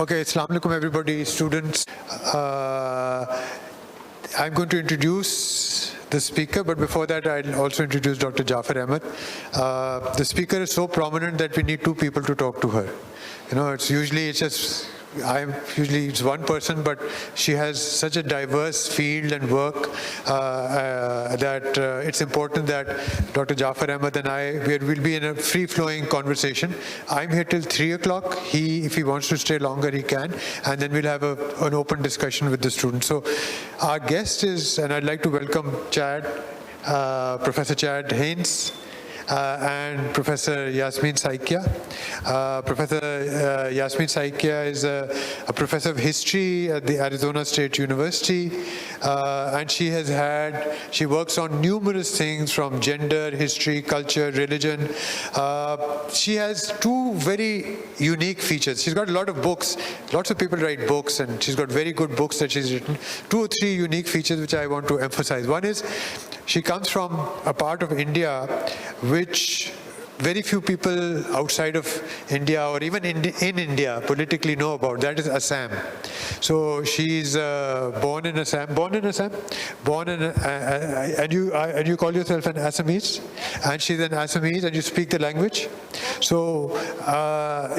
Okay, Assalamu alaikum everybody, students. I'm going to introduce the speaker, but before that I'll also introduce Dr. Jaffar Ahmed. The speaker is so prominent that we need two people to talk to her. You know, it's one person, but she has such a diverse field and work that it's important that Dr. Jaffar Ahmed and I will be in a free-flowing conversation. I'm here till 3 o'clock. If he wants to stay longer, he can, and then we'll have an open discussion with the students. So our guest is, and I'd like to welcome Chad, Professor Chad Haynes, and Professor Yasmin Saikia. Professor Yasmin Saikia is a professor of history at the Arizona State University, and she works on numerous things from gender, history, culture, religion. She has two very unique features. She's got a lot of books. Lots of people write books, and she's got very good books that she's written. 2 or 3 unique features which I want to emphasize. One is she comes from a part of India which very few people outside of India or even in India politically know about. That is Assam. So she's born in Assam, and you call yourself an Assamese, and she's an Assamese, and you speak the language. So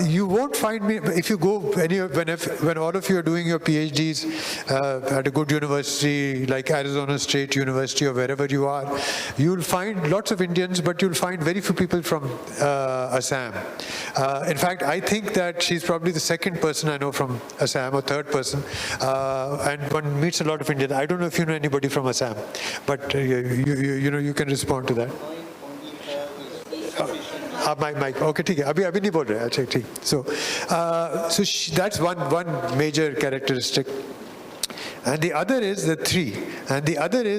you won't find me if you go anywhere when all of you are doing your PhDs at a good university like Arizona State University or wherever you are. You'll find lots of Indians, but you'll find very few people from Assam. In fact, I think that she's probably the second person I know from Assam, or third person, and one meets a lot of Indians. I don't know if you know anybody from Assam, but you know, you can respond to that. Mic. Okay, ठीक है. अभी नहीं बोल रहे. अच्छा, ठीक. So that's one major characteristic. And the other is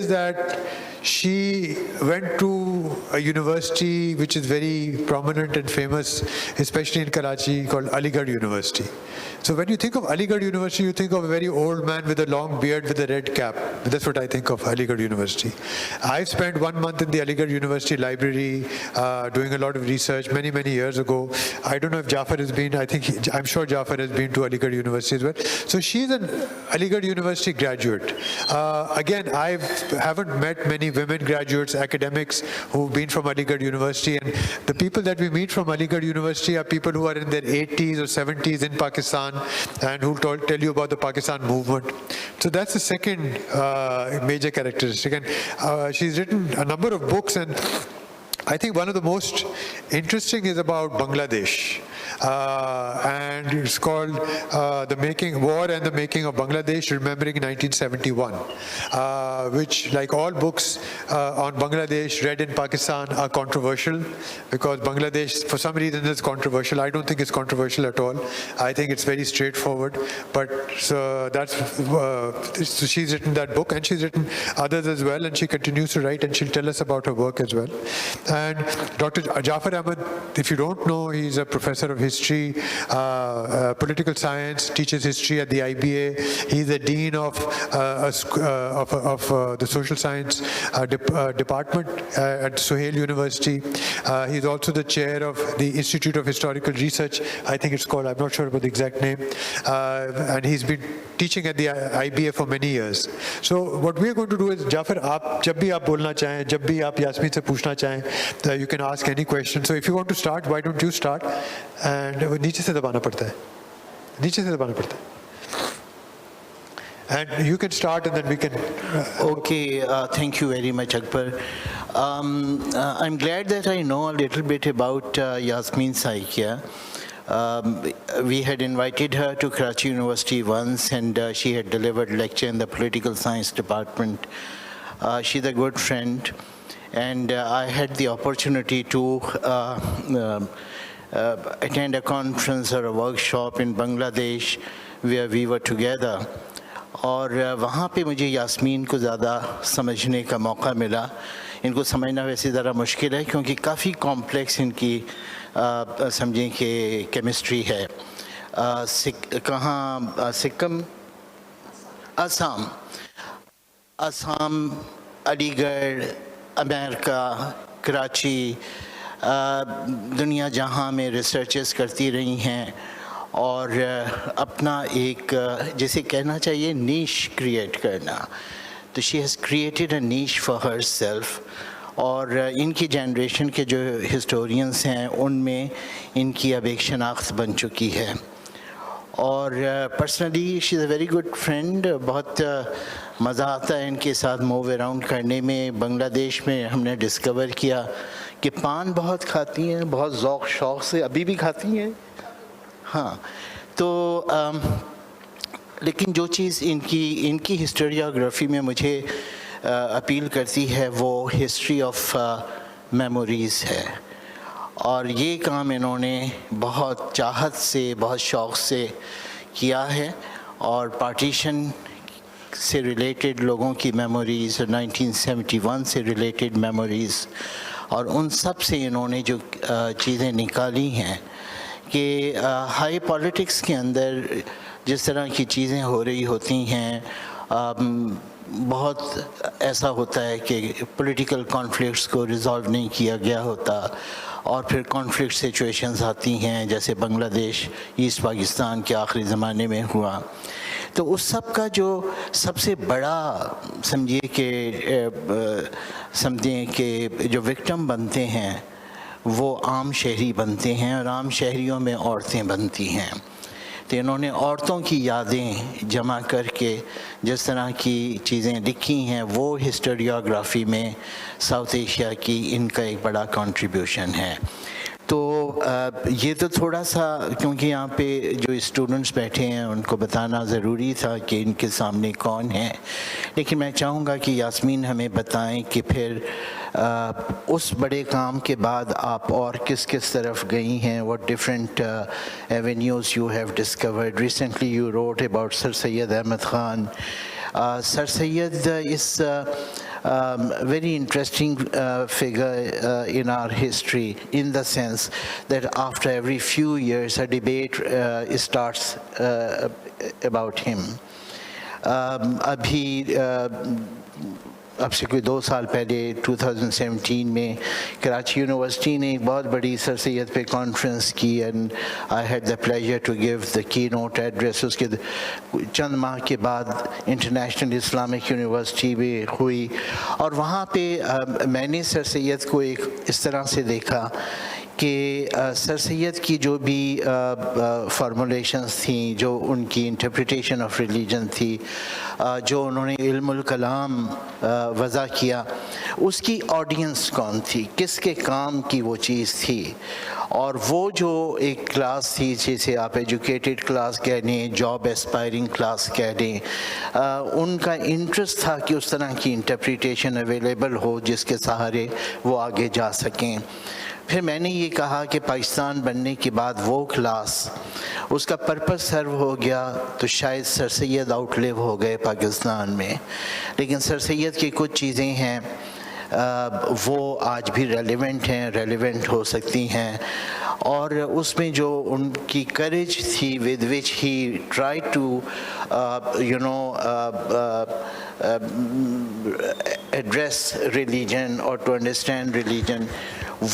that she went to a university which is very prominent and famous, especially in Karachi, called Aligarh University. So when you think of Aligarh University, you think of a very old man with a long beard with a red cap. That's what I think of Aligarh University. I've spent 1 month in the Aligarh University library doing a lot of research many years ago. I don't know if Jaffar has been. I'm sure Jaffar has been to Aligarh University as well. So she's an Aligarh University graduate. Again, I haven't met many women graduates, academics who've been from Aligarh University, and the people that we meet from Aligarh University are people who are in their 80s or 70s in Pakistan and who'll tell you about the Pakistan movement. So that's the second major characteristic. And she's written a number of books, and I think one of the most interesting is about Bangladesh. And it's called War and the Making of Bangladesh, Remembering 1971, which, like all books on Bangladesh read in Pakistan, are controversial, because Bangladesh, for some reason, is controversial. I don't think it's controversial at all. I think it's very straightforward. But so she's written that book, and she's written others as well, and she continues to write, and she'll tell us about her work as well. And Dr. Jaffar Ahmed, if you don't know, he's a professor of history, political science, teaches history at the IBA. He's the dean of the social science department at Sohail University. He's also the chair of the Institute of Historical Research, I think it's called. I'm not sure about the exact name. And he's been teaching at the IBA for many years. So what we're going to do is, Jaffar, जब भी आप बोलना चाहें, जब भी आप यास्मीन से पूछना चाहें, you can ask any question. So if you want to start, why don't you start? And नीचे से दबाना पड़ता है. And you can start, and then we can. Okay, thank you very much, Akbar. I'm glad that I know a little bit about Yasmin Saikia. We had invited her to Karachi University once, and she had delivered a lecture in the political science department. She's a good friend, and I had the opportunity to attend a conference or a workshop in Bangladesh where we were together. और वहाँ पे मुझे यास्मीन को ज़्यादा समझने का मौका मिला. इनको समझना वैसे ज़रा मुश्किल है, क्योंकि काफ़ी कॉम्प्लेक्स इनकी समझें कि केमिस्ट्री है. सिक्किम, असम, अलीगढ़, अमेरिका, कराची, दुनिया जहाँ में रिसर्चेस करती रही हैं, اور اپنا ایک جیسے کہنا چاہیے نیش کریٹ کرنا. تو she has created a niche for ہر سیلف. اور ان کی جنریشن کے جو ہسٹورینس ہیں ان میں ان کی اب ایک شناخت بن چکی ہے. اور personally she is a very good friend. بہت مزہ آتا ہے ان کے ساتھ موو اراؤنڈ کرنے میں. بنگلہ دیش میں ہم نے ڈسکور کیا کہ پان بہت کھاتی ہیں, بہت ذوق شوق سے, ابھی بھی کھاتی ہیں. ہاں, تو لیکن جو چیز ان کی ہسٹوریوگرافی میں مجھے اپیل کرتی ہے وہ ہسٹری آف میموریز ہے. اور یہ کام انہوں نے بہت چاہت سے, بہت شوق سے کیا ہے. اور پارٹیشن سے ریلیٹڈ لوگوں کی میموریز, 1971 سے ریلیٹڈ میموریز, اور ان سب سے انہوں نے جو چیزیں نکالی ہیں کہ ہائی پالیٹکس کے اندر جس طرح کی چیزیں ہو رہی ہوتی ہیں, بہت ایسا ہوتا ہے کہ پولیٹیکل کانفلکٹس کو ریزالو نہیں کیا گیا ہوتا, اور پھر کانفلکٹ سچویشنز آتی ہیں جیسے بنگلہ دیش, ایسٹ پاکستان کے آخری زمانے میں ہوا. تو اس سب کا جو سب سے بڑا سمجھیں کہ جو وکٹم بنتے ہیں وہ عام شہری بنتے ہیں, اور عام شہریوں میں عورتیں بنتی ہیں. تو انہوں نے عورتوں کی یادیں جمع کر کے جس طرح کی چیزیں لکھی ہیں وہ ہسٹوریوگرافی میں ساؤتھ ایشیا کی ان کا ایک بڑا کنٹریبیوشن ہے. تو یہ تو تھوڑا سا, کیونکہ یہاں پہ جو اسٹوڈنٹس بیٹھے ہیں ان کو بتانا ضروری تھا کہ ان کے سامنے کون ہیں. لیکن میں چاہوں گا کہ یاسمین ہمیں بتائیں کہ پھر اس بڑے کام کے بعد آپ اور کس کس طرف گئی ہیں. what different avenues you have discovered. Recently you wrote about Sir Syed Ahmed Khan. Sir Syed is very interesting figure in our history, in the sense that after every few years a debate starts about him. اب سے کوئی 2 سال پہلے 2017 میں Karachi university نے ایک بہت بڑی سر سید پہ کانفرنس کی, and I had the pleasure to give the keynote address. اس کے چند ماہ کے بعد انٹرنیشنل اسلامک یونیورسٹی بھی ہوئی, اور وہاں پہ میں نے سر سید کو ایک اس طرح سے دیکھا کہ سر سید کی جو بھی فارمولیشنز تھیں, جو ان کی انٹرپریٹیشن آف ریلیجن تھی, جو انہوں نے علم الکلام وضع کیا, اس کی آڈینس کون تھی, کس کے کام کی وہ چیز تھی. اور وہ جو ایک کلاس تھی جسے آپ ایجوکیٹڈ کلاس کہہ دیں, جاب اسپائرنگ کلاس کہہ دیں, ان کا انٹرسٹ تھا کہ اس طرح کی انٹرپریٹیشن اویلیبل ہو جس کے سہارے وہ آگے جا سکیں. پھر میں نے یہ کہا کہ پاکستان بننے کے بعد وہ کلاس, اس کا پرپس سرو ہو گیا تو شاید سر سید آؤٹ لیو ہو گئے پاکستان میں, لیکن سر سید کی کچھ چیزیں ہیں وہ آج بھی ریلیونٹ ہیں, ریلیونٹ ہو سکتی ہیں. اور اس میں جو ان کی کریج تھی with which he tried to address religion اور ٹو انڈرسٹینڈ ریلیجن,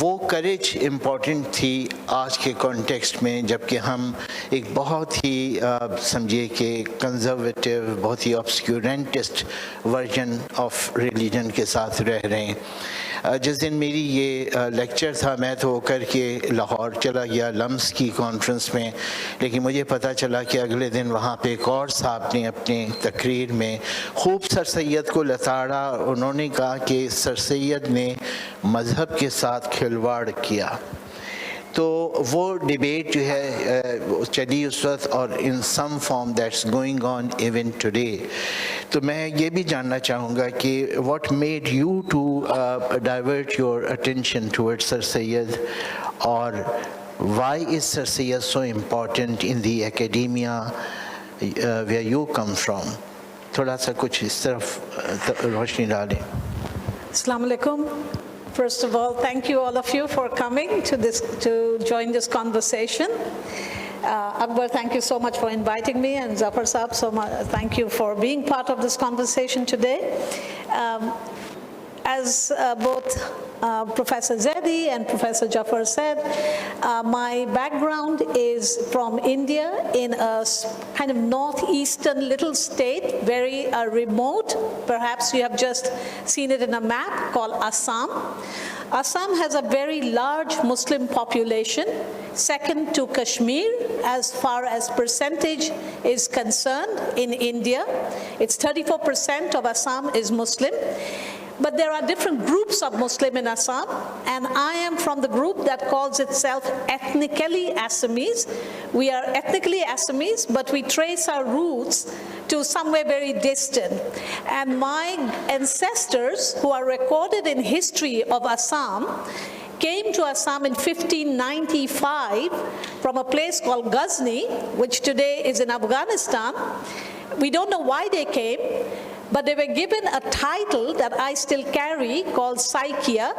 وہ کریج امپورٹنٹ تھی آج کے کانٹیکسٹ میں, جبکہ ہم ایک بہت ہی سمجھیے کہ کنزرویٹو, بہت ہی آبسکیورنٹسٹ ورژن آف ریلیجن کے ساتھ رہ رہے ہیں. جس دن میری یہ لیکچر تھا میں تو ہو کر کے لاہور چلا گیا لمس کی کانفرنس میں, لیکن مجھے پتہ چلا کہ اگلے دن وہاں پہ ایک اور صاحب نے اپنی تقریر میں خوب سر سید کو لتاڑا. انہوں نے کہا کہ سر سید نے مذہب کے ساتھ کھلواڑ کیا. تو وہ ڈیبیٹ جو ہے چلی اس وقت, اور in some form that's going on even today. تو میں یہ بھی جاننا چاہوں گا کہ what made you to divert your attention toward sir Syed, اور why is sir Syed so important in the academia where you come from. تھوڑا سا کچھ اس طرف روشنی ڈالیں. Assalamu alaikum. First of all, thank you all of you for coming to join this conversation. Akbar, thank you so much for inviting me, and Jaffar Saab, so much, thank you for being part of this conversation today. As both Professor Zaidi and Professor Jaffar said, my background is from India in a kind of northeastern little state, very remote. Perhaps you have just seen it in a map, called Assam. Assam has a very large Muslim population, second to Kashmir as far as percentage is concerned in India. It's 34% of Assam is Muslim. But there are different groups of Muslim in Assam, and I am from the group that calls itself ethnically Assamese. We are ethnically Assamese, but we trace our roots to somewhere very distant. And my ancestors, who are recorded in history of Assam, came to Assam in 1595 from a place called Ghazni, which today is in Afghanistan. We don't know why they came, but they were given a title that I still carry called Saikia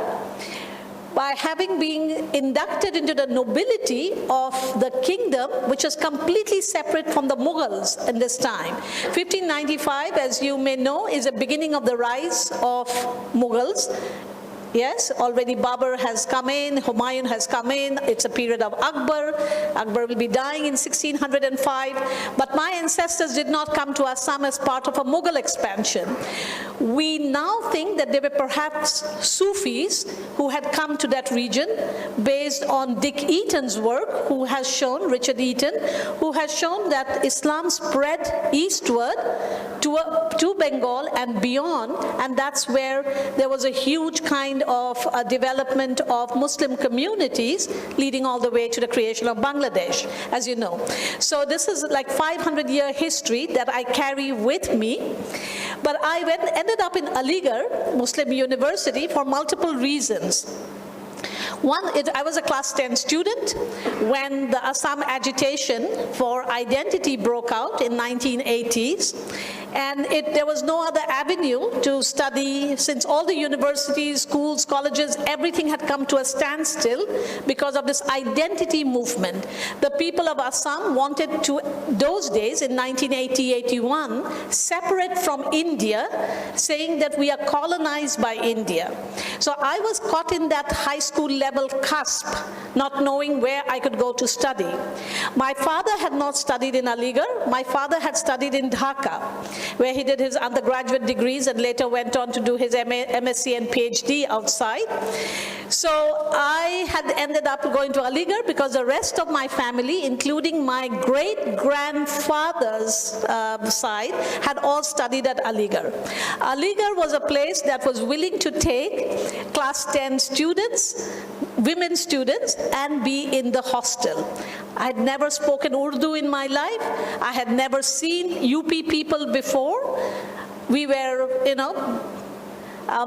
by having been inducted into the nobility of the kingdom, which is completely separate from the Mughals in this time. 1595, as you may know, is the beginning of the rise of Mughals. Yes, already Babur has come in, Humayun has come in, it's a period of Akbar. Akbar will be dying in 1605, but my ancestors did not come to Assam as part of a Mughal expansion. We now think that they were perhaps Sufis who had come to that region based on Dick Eaton's work, who has shown, Richard Eaton, who has shown that Islam spread eastward to Bengal and beyond, and that's where there was a huge kind of development of Muslim communities leading all the way to the creation of Bangladesh, as you know. So this is like 500-year history that I carry with me. But I ended up in Aligarh Muslim University for multiple reasons. One, I was a class 10 student when the Assam agitation for identity broke out in 1980s. And there was no other avenue to study, since all the universities, schools, colleges, everything had come to a standstill because of this identity movement. The people of Assam wanted to, those days in 1980-81, separate from India, saying that we are colonized by India. So I was caught in that high school level cusp, not knowing where I could go to study. My father had not studied in Aligarh. My father had studied in Dhaka, where he did his undergraduate degrees and later went on to do his MSc and PhD outside. So I had ended up going to Aligarh because the rest of my family, including my great-grandfather's side, had all studied at Aligarh. Aligarh was a place that was willing to take class 10 students, women students, and be in the hostel. I had never spoken Urdu in my life. I had never seen UP people before. We were,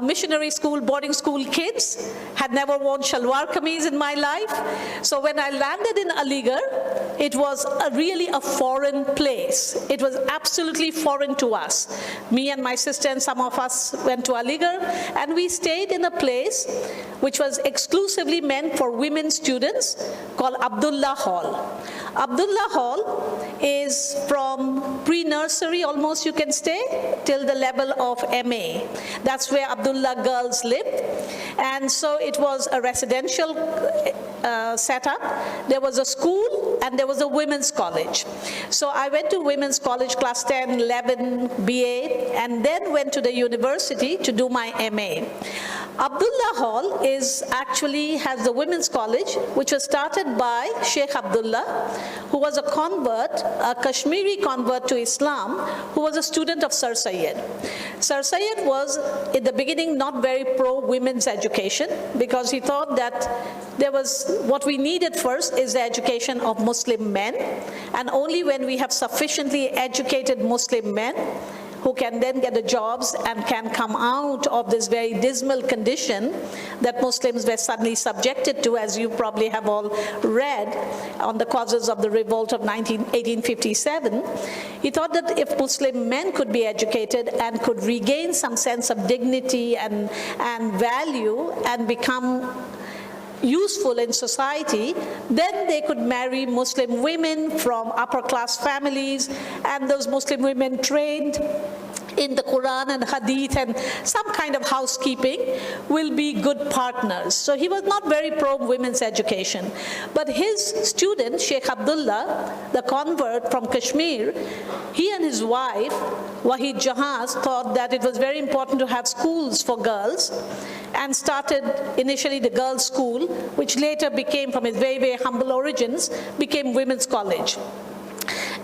missionary school, boarding school kids, had never worn shalwar kameez in my life. So when I landed in Aligarh, it was really a foreign place. It was absolutely foreign to us. Me and my sister and some of us went to Aligarh, and we stayed in a place which was exclusively meant for women students called Abdullah Hall. Abdullah Hall is from pre-nursery, almost you can stay, till the level of MA. That's where Abdullah girls lived. And so it was a residential setup. There was a school and there was a women's college. So I went to women's college, class 10, 11, BA, and then went to the university to do my MA. Abdullah Hall has the women's college, which was started by Sheikh Abdullah, who was a convert, a Kashmiri convert to Islam, who was a student of Sir Syed. Sir Syed was, in the beginning, not very pro-women's education, because he thought that what we needed first is the education of Muslim men, and only when we have sufficiently educated Muslim men who can then get the jobs and can come out of this very dismal condition that Muslims were suddenly subjected to, as you probably have all read on the causes of the revolt of 1857. He thought that if Muslim men could be educated and could regain some sense of dignity and value and become useful in society, then they could marry Muslim women from upper class families, and those Muslim women trained in the Quran and Hadith and some kind of housekeeping will be good partners. So he was not very pro women's education. But his student, Sheikh Abdullah, the convert from Kashmir, he and his wife, Wahid Jahaz, thought that it was very important to have schools for girls and started initially the girls' school, which later became, from its very, very humble origins, became Women's College.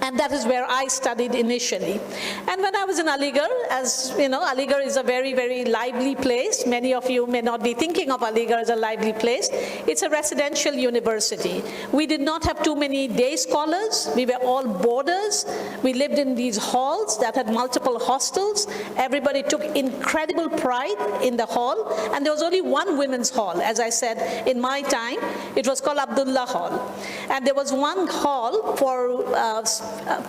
And that is where I studied initially. And when I was in Aligarh, as you know, Aligarh is a very, very lively place. Many of you may not be thinking of Aligarh as a lively place. It's a residential university. We did not have too many day scholars. We were all boarders. We lived in these halls that had multiple hostels. Everybody took incredible pride in the hall. And there was only one women's hall. As I said, in my time, it was called Abdullah Hall. And there was one hall for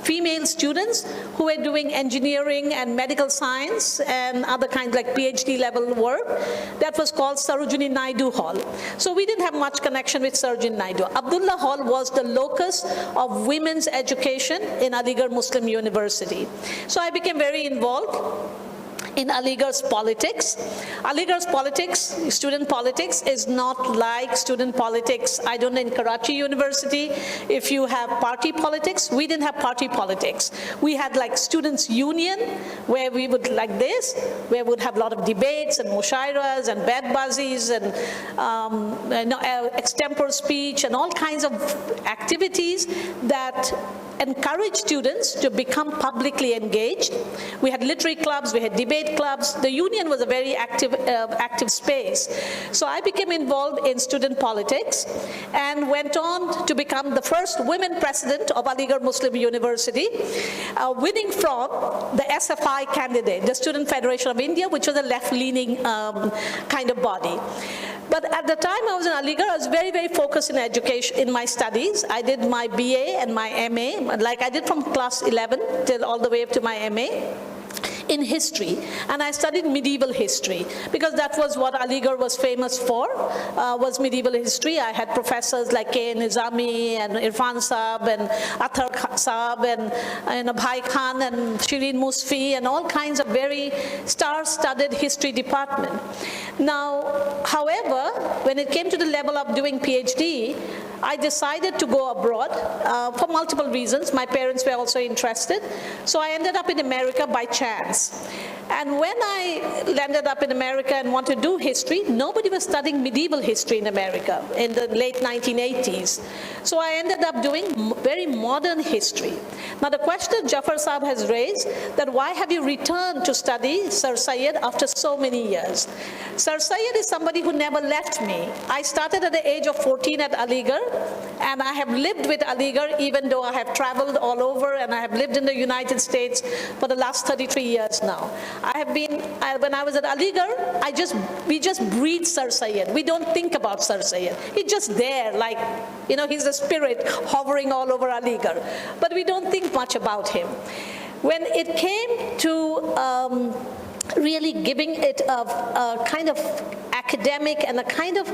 female students who were doing engineering and medical science and other kinds like PhD level work. That was called Sarojini Naidu Hall. So we didn't have much connection with Sarojini Naidu. Abdullah Hall was the locus of women's education in Aligarh Muslim University. So I became very involved in Aligarh's politics. Aligarh's politics, student politics, is not like student politics, I don't know, in Karachi University. If you have party politics, we didn't have party politics. We had like students' union, where we would, like this, where we would have a lot of debates and mushairas and bedbuzzies and extempore speech and all kinds of activities that encourage students to become publicly engaged. We had literary clubs, we had debate clubs. The union was a very active space. So I became involved in student politics and went on to become the first women president of Aligarh Muslim University, winning from the SFI candidate, the Student Federation of India, which was a left-leaning kind of body. But at the time I was in Aligarh, I was very, very focused in education, in my studies. I did my BA and my MA, like I did from class 11 till all the way up to my MA. In history, and I studied medieval history because that was what Aligarh was famous for, was medieval history. I had professors like K. Nizami and Irfan Saab and Athar Saab and Bhai Khan and Shireen Musfi and all kinds of very star-studded history department. Now, however, when it came to the level of doing PhD, I decided to go abroad for multiple reasons. My parents were also interested. So I ended up in America by chance. And when I landed up in America and wanted to do history, nobody was studying medieval history in America in the late 1980s. So I ended up doing very modern history. Now the question Jaffar Saab has raised, that why have you returned to study Sir Syed after so many years? Sir Syed is somebody who never left me. I started at the age of 14 at Aligarh, and I have lived with Aligarh even though I have traveled all over, and I have lived in the United States for the last 33 years now. I have been, when I was at Aligarh, we just breathe Sir Syed. We don't think about Sir Syed. He's just there, like, you know, he's a spirit hovering all over Aligarh. But we don't think much about him. When it came to really giving it a kind of academic and a kind of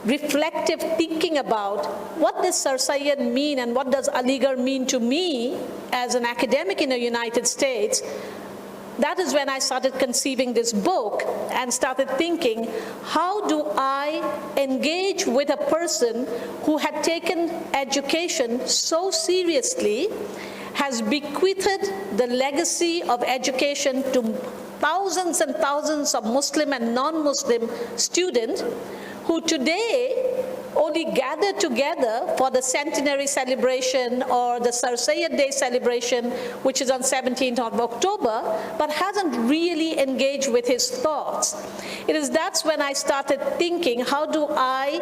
reflective thinking about what does Sir Syed mean and what does Aligarh mean to me as an academic in the United States, that is when I started conceiving this book and started thinking, how do I engage with a person who had taken education so seriously, has bequeathed the legacy of education to thousands and thousands of Muslim and non-Muslim students who today only gather together for the centenary celebration or the Sir Syed Day celebration, which is on 17th of October, but hasn't really engaged with his thoughts. That's when I started thinking, how do I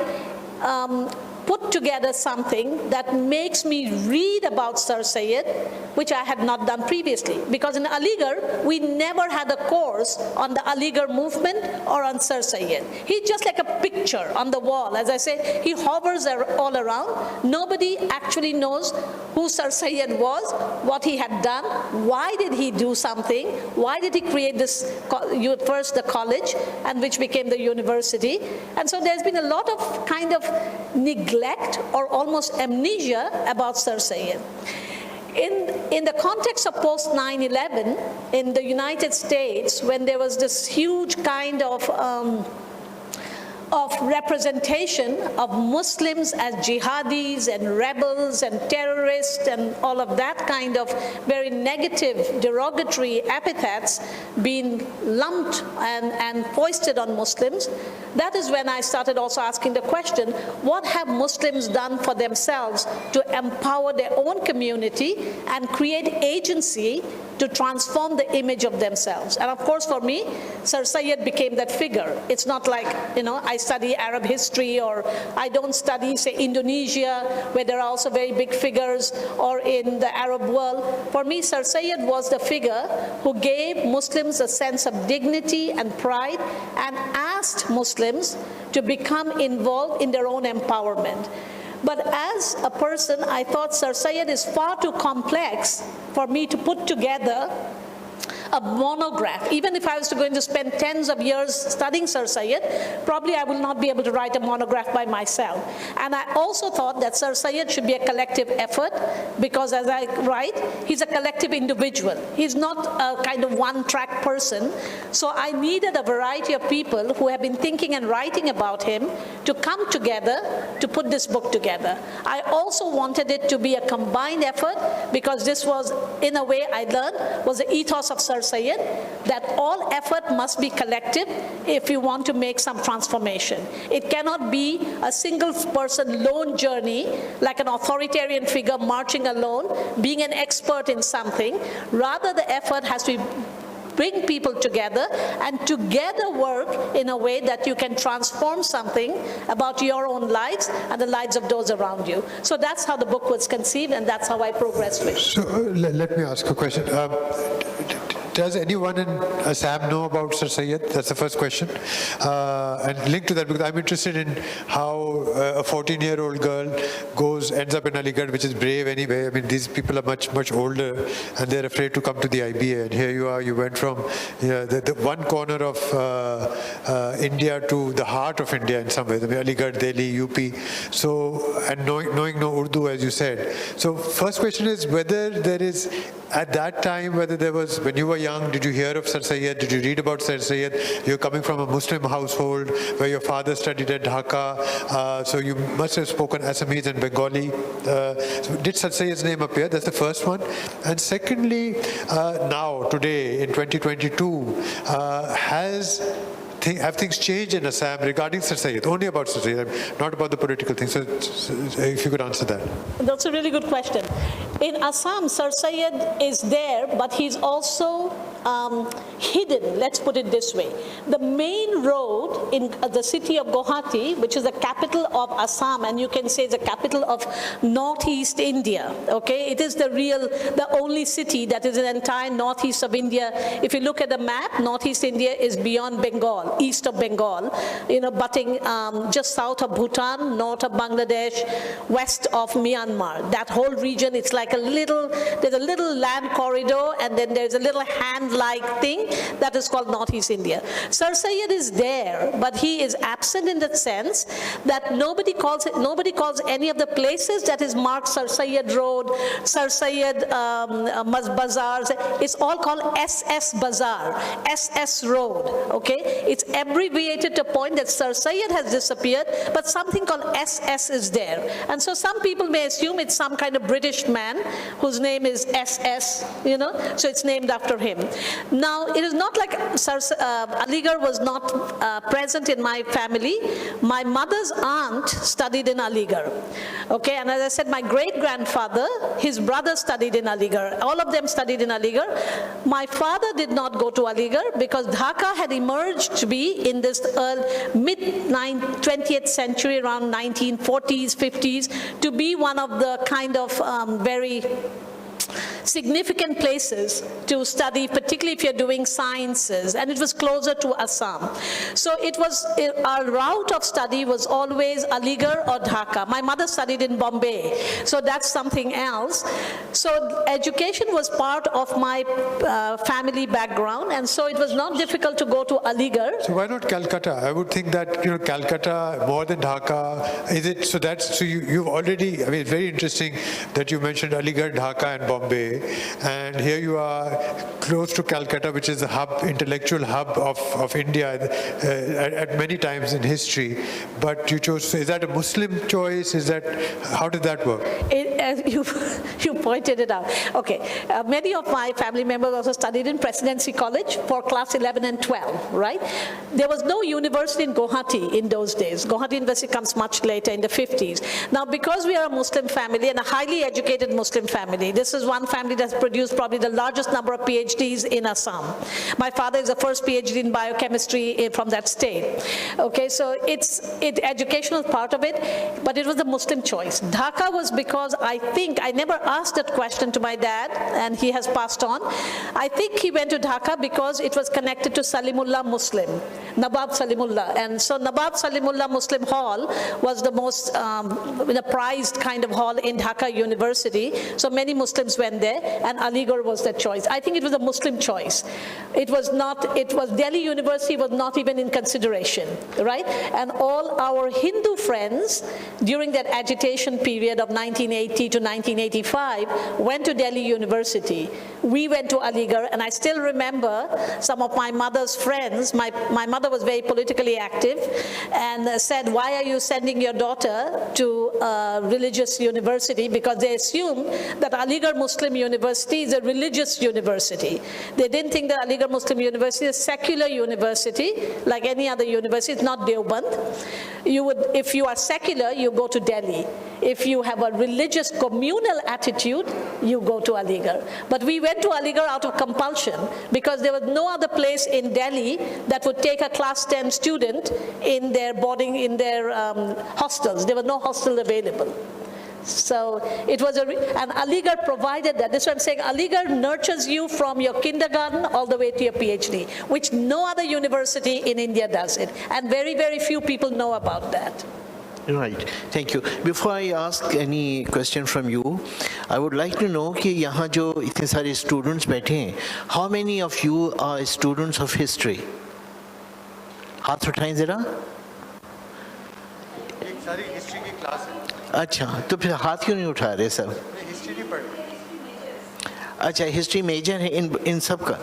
put together something that makes me read about Sir Syed, which I had not done previously. Because in Aligarh, we never had a course on the Aligarh movement or on Sir Syed. He's just like a picture on the wall. As I say, he hovers all around. Nobody actually knows who Sir Syed was, what he had done, why did he do something, why did he create this, first the college, and which became the university. And so there's been a lot of kind of neglect or almost amnesia about Sir Syed. In the context of post 9/11 in the United States, when there was this huge kind of representation of Muslims as jihadis and rebels and terrorists and all of that kind of very negative, derogatory epithets being lumped and foisted on Muslims, that is when I started also asking the question, what have Muslims done for themselves to empower their own community and create agency to transform the image of themselves? And of course, for me, Sir Syed became that figure. It's not like, I study Arab history, or I don't study, say, Indonesia, where there are also very big figures, or in the Arab world. For me, Sir Syed was the figure who gave Muslims a sense of dignity and pride and asked Muslims to become involved in their own empowerment. But as a person, I thought Sir Syed is far too complex for me to put together a monograph. Even if I was going to spend tens of years studying Sir Syed, probably I will not be able to write a monograph by myself. And I also thought that Sir Syed should be a collective effort, because as I write, he's a collective individual. He's not a kind of one-track person. So I needed a variety of people who have been thinking and writing about him to come together to put this book together. I also wanted it to be a combined effort, because this was, in a way, I learned, was the ethos of Sir Syed, that all effort must be collective if you want to make some transformation. It cannot be a single person lone journey, like an authoritarian figure marching alone, being an expert in something. Rather, the effort has to bring people together and together work in a way that you can transform something about your own lives and the lives of those around you. So that's how the book was conceived, and that's how I progressed with it. So let me ask a question. Does anyone in Assam know about Sir Syed? That's the first question. And linked to that, because I'm interested in how a 14-year-old girl ends up in Aligarh, which is brave anyway. I mean, these people are much, much older, and they're afraid to come to the IBA. And here you are, you went from the one corner of India to the heart of India in some ways. I mean, Aligarh, Delhi, UP. So, and knowing no Urdu, as you said. So first question is whether there is, at that time, whether there was, when you were young, did you hear of Sir Syed? Did you read about Sir Syed? You're coming from a Muslim household where your father studied at Dhaka, so you must have spoken Assamese and Bengali. So did Sir Syed's name appear? That's the first one. And secondly, now, today, in 2022, have things changed in Assam regarding Sir Syed? Only about Sir Syed, not about the political things. So if you could answer that. That's a really good question. In Assam, Sir Syed is there, but he's also hidden, let's put it this way. The main road in the city of Guwahati, which is the capital of Assam, and you can say the capital of northeast India, okay? It is the only city that is in the entire northeast of India. If you look at the map, northeast India is beyond Bengal, east of Bengal, butting just south of Bhutan, north of Bangladesh, west of Myanmar. That whole region, it's like there's a little land corridor, and then there's a little hand-like thing that is called Northeast India. Sir Syed is there, but he is absent in the sense that nobody calls any of the places that is marked Sir Syed Road, Sir Syed Bazaars. It's all called SS Bazaar, SS Road, okay? It's abbreviated to a point that Sir Syed has disappeared, but something called SS is there. And so some people may assume it's some kind of British man whose name is SS, so it's named after him. Now, it is not like Aligarh was not present in my family. My mother's aunt studied in Aligarh, okay? And as I said, my great-grandfather, his brother studied in Aligarh. All of them studied in Aligarh. My father did not go to Aligarh because Dhaka had emerged to be in this mid-20th century, around 1940s, 50s, to be one of the kind of very significant places to study, particularly if you're doing sciences, and it was closer to Assam. So it was, our route of study was always Aligarh or Dhaka. My mother studied in Bombay, so that's something else. So education was part of my family background, and so it was not difficult to go to Aligarh. So why not Calcutta? I would think that, Calcutta more than Dhaka. Is it, so you've already, I mean, it's very interesting that you mentioned Aligarh, Dhaka and Bombay, and here you are close to Calcutta, which is the hub, intellectual hub of India at many times in history. But you chose, is that a Muslim choice? How did that work? You pointed it out. Okay, many of my family members also studied in Presidency College for class 11 and 12, right? There was no university in Guwahati in those days. Guwahati University comes much later in the 50s. Now, because we are a Muslim family and a highly educated Muslim family, this is one family that's produced probably the largest number of PhDs in Assam. My father is the first PhD in biochemistry from that state. Okay, so educational part of it, but it was a Muslim choice. Dhaka was because I never asked that question to my dad, and he has passed on. I think he went to Dhaka because it was connected to Salimullah Muslim, Nawab Salimullah. And so Nawab Salimullah Muslim Hall was the most prized kind of hall in Dhaka University. So many Muslims went there, and Aligarh was the choice. I think it was a Muslim choice. Delhi University was not even in consideration, right? And all our Hindu friends during that agitation period of 1980 to 1985 went to Delhi University. We went to Aligarh, and I still remember some of my mother's friends. My mother was very politically active and said, why are you sending your daughter to a religious university? Because they assume that Aligarh Muslim University is a religious university. They didn't think that Aligarh Muslim University is a secular university like any other university. It's not Deoband. If you are secular, you go to Delhi. If you have a religious communal attitude, you go to Aligarh. But we went to Aligarh out of compulsion because there was no other place in Delhi that would take a class 10 student in their hostels. There was no hostel available. So it was and Aligarh provided that. That's what I'm saying. Aligarh nurtures you from your kindergarten all the way to your PhD, which no other university in India does it. And very, very few people know about that. Right, thank you. Before I ask any question from you, I would like to know कि यहाँ जो इतने सारे students बैठे हैं, how many of you are students of history? हाथ उठाएं जरा. एक सारी हिस्ट्री की क्लास है. अच्छा, तो फिर हाथ क्यों नहीं उठा रहे सब? हिस्ट्री नहीं पढ़. अच्छा, हिस्ट्री मेजर है इन सब का?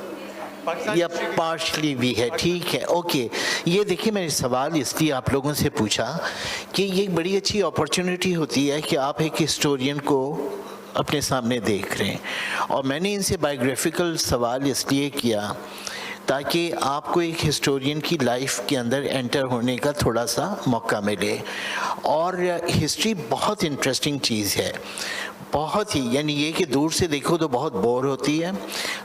या पार्शली भी है, ठीक है, ओके. ये देखिए, मैंने सवाल इसलिए आप लोगों से पूछा कि ये एक बड़ी अच्छी अपॉर्चुनिटी होती है कि आप एक हिस्टोरियन को अपने सामने देख रहे हैं, और मैंने इनसे बायोग्राफिकल सवाल इसलिए किया ताकि आपको एक हिस्टोरियन की लाइफ के अंदर एंटर होने का थोड़ा सा मौका मिले. और हिस्ट्री बहुत इंटरेस्टिंग चीज़ है, बहुत ही, यानी ये कि दूर से देखो तो बहुत बोर होती है,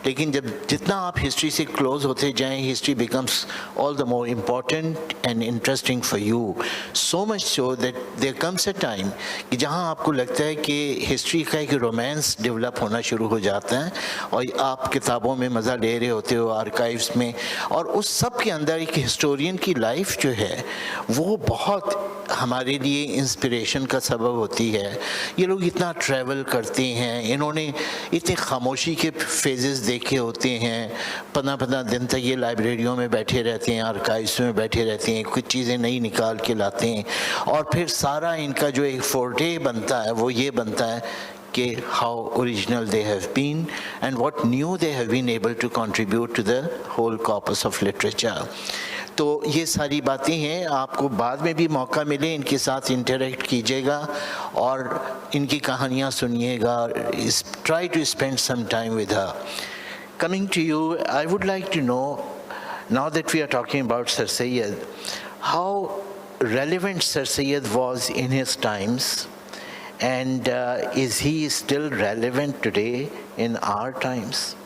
लेकिन जितना आप हिस्ट्री से क्लोज होते जाएं, history becomes all the more important and interesting for you. So much so that there comes a time कि जहाँ आपको लगता है कि हिस्ट्री का एक रोमांस डेवलप होना शुरू हो जाता है, और आप किताबों में मज़ा ले रहे होते हो, आर्काइव्स में, और उस सब के अंदर एक हिस्टोरियन की लाइफ जो है वो बहुत हमारे लिए इंस्पिरेशन का सबब होती है. ये लोग इतना ट्रैवल करते हैं, इन्होंने इतने खामोशी के फेजेस देखे होते हैं, 15-15 दिन तक ये लाइब्रेरियों में बैठे रहते हैं, आर्काइव्स में बैठे रहते हैं, कुछ चीज़ें नई निकाल के लाते हैं, और फिर सारा इनका जो एक फोर्टे बनता है वो ये बनता है कि how original they have been and what new they have been able to contribute to the whole corpus of literature. तो ये सारी बातें हैं, आपको बाद में भी मौका मिले इनके साथ इंटरेक्ट कीजिएगा और इनकी कहानियाँ सुनिएगा. Try to spend some time with her. Coming to you, I would like to know, now that we are talking about Sir Syed, how relevant Sir Syed was in his times, and is he still relevant today in our times?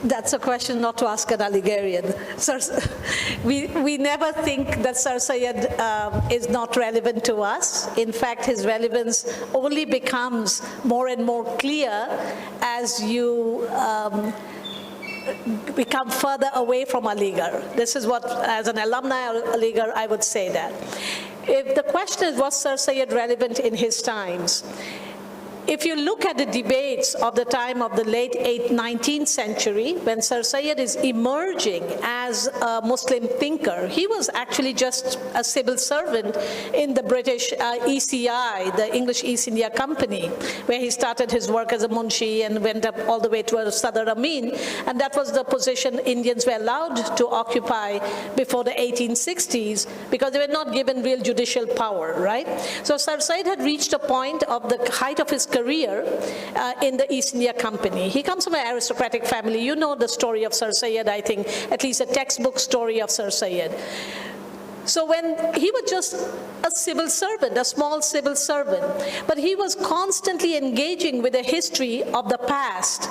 That's a question not to ask an Aligarhian. Sir, we never think that Sir Syed is not relevant to us. In fact, his relevance only becomes more and more clear as you become further away from Aligarh. This is what, as an alumni of Aligarh, I would say that. If the question is, was Sir Syed relevant in his times? If you look at the debates of the time of the late 19th century, when Sir Syed is emerging as a Muslim thinker, he was actually just a civil servant in the British ECI, the English East India Company, where he started his work as a munshi and went up all the way to a Sadr Amin, and that was the position Indians were allowed to occupy before the 1860s, because they were not given real judicial power, right? So Sir Syed had reached a point of the height of his career in the East India Company. He comes from an aristocratic family. You know the story of Sir Syed, I think, at least a textbook story of Sir Syed. So when he was just a civil servant, a small civil servant, but he was constantly engaging with the history of the past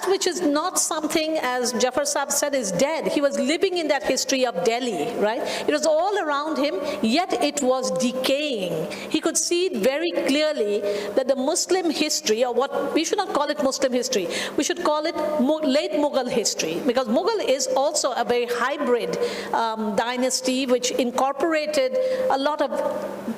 which is not something, as Jaffar Saab said, is dead. He was living in that history of Delhi, right? It was all around him, yet it was decaying. He could see it very clearly that the Muslim history, or what we should not call it Muslim history, we should call it late Mughal history, because Mughal is also a very hybrid dynasty which incorporated a lot of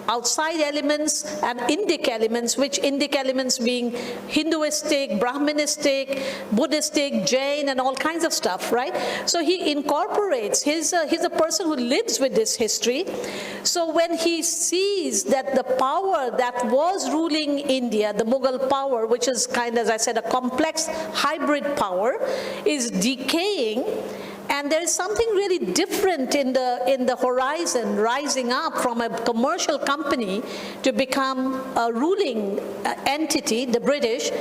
outside elements and Indic elements, which Indic elements being Hinduistic, Brahmanistic, Buddhistic, Jain, and all kinds of stuff, right? So he incorporates, he's a person who lives with this history. So when he sees that the power that was ruling India, the Mughal power, which is kind of, as I said, a complex hybrid power, is decaying, and there is something really different in the horizon, rising up from a commercial company to become a ruling entity, the British.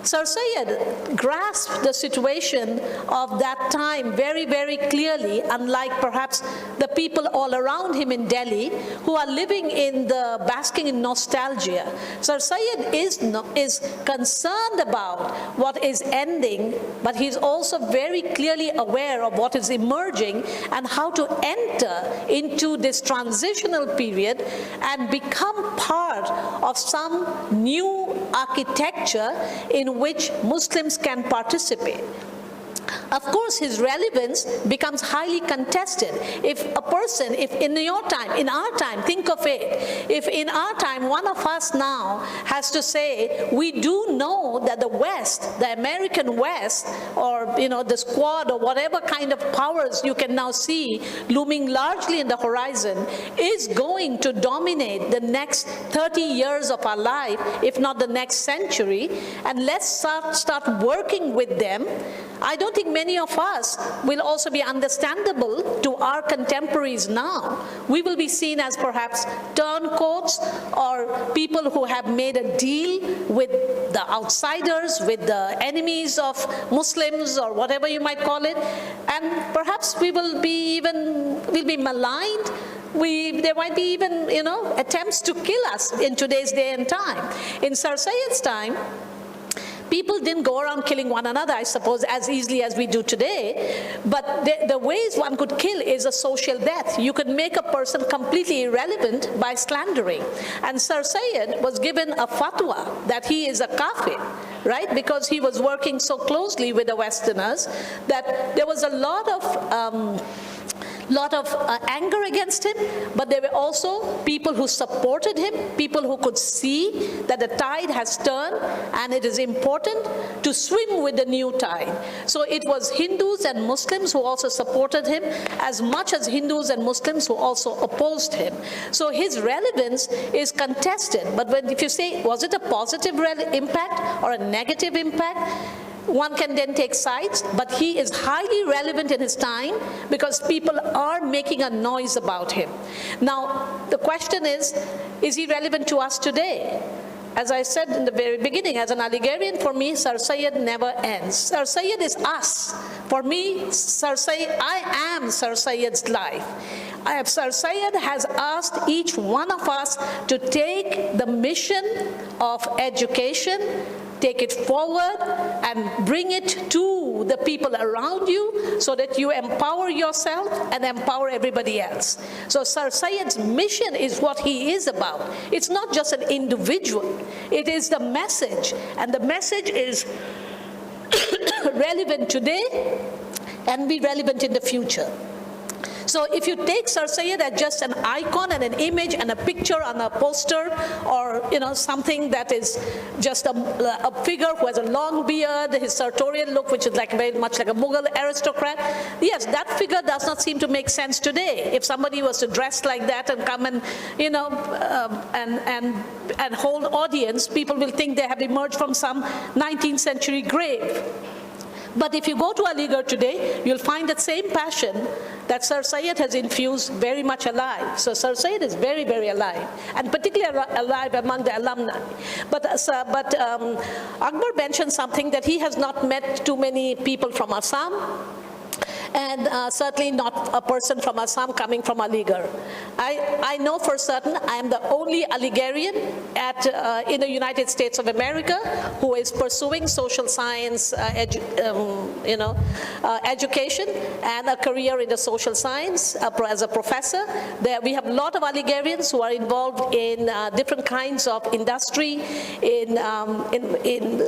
Sir Syed grasped the situation of that time very, very clearly, unlike perhaps the people all around him in Delhi who are living in the basking in nostalgia. Sir Syed is concerned about what is ending, but he's also very clearly aware of what is emerging and how to enter into this transitional period and become part of some new architecture in which Muslims can participate. Of course, his relevance becomes highly contested. If a person, if in your time, in our time, think of it, if in our time one of us now has to say, we do know that the West, the American West, or the Squad, or whatever kind of powers you can now see looming largely in the horizon, is going to dominate the next 30 years of our life, if not the next century, and let's start working with them. I don't think many of us will also be understandable to our contemporaries now. We will be seen as perhaps turncoats or people who have made a deal with the outsiders, with the enemies of Muslims, or whatever you might call it, and perhaps we will be maligned. There might be even attempts to kill us in today's day and time. In Sir Syed's time, people didn't go around killing one another, I suppose, as easily as we do today. But the ways one could kill is a social death. You could make a person completely irrelevant by slandering. And Sir Syed was given a fatwa that he is a kafir, right? Because he was working so closely with the Westerners that there was a lot of anger against him, but there were also people who supported him, people who could see that the tide has turned and it is important to swim with the new tide. So it was Hindus and Muslims who also supported him, as much as Hindus and Muslims who also opposed him. So his relevance is contested. But if you say, was it a positive impact or a negative impact? One can then take sides, but he is highly relevant in his time because people are making a noise about him. Now, the question is he relevant to us today? As I said in the very beginning, as an Aligarhian, for me, Sir Syed never ends. Sir Syed is us. For me, Sir Syed, I am Sir Syed's life. Sir Syed has asked each one of us to take the mission of education, take it forward and bring it to the people around you so that you empower yourself and empower everybody else. So Sir Syed's mission is what he is about. It's not just an individual, it is the message, and the message is relevant today and be relevant in the future. So if you take Sir Syed as just an icon and an image and a picture on a poster, or something that is just a figure who has a long beard, his sartorial look, which is like very much like a Mughal aristocrat, yes, that figure does not seem to make sense today. If somebody was to dress like that and come and and hold audience, people will think they have emerged from some 19th century grave. But if you go to Aligarh today, you'll find that same passion that Sir Syed has infused very much alive. So Sir Syed is very, very alive, and particularly alive among the alumni. But Akbar mentioned something, that he has not met too many people from Assam, and certainly not a person from Assam coming from Aligarh. I know for certain I am the only Aligarhian in the United States of America who is pursuing social science education and a career in the social science as a professor. We have a lot of Aligarhians who are involved in different kinds of industry, in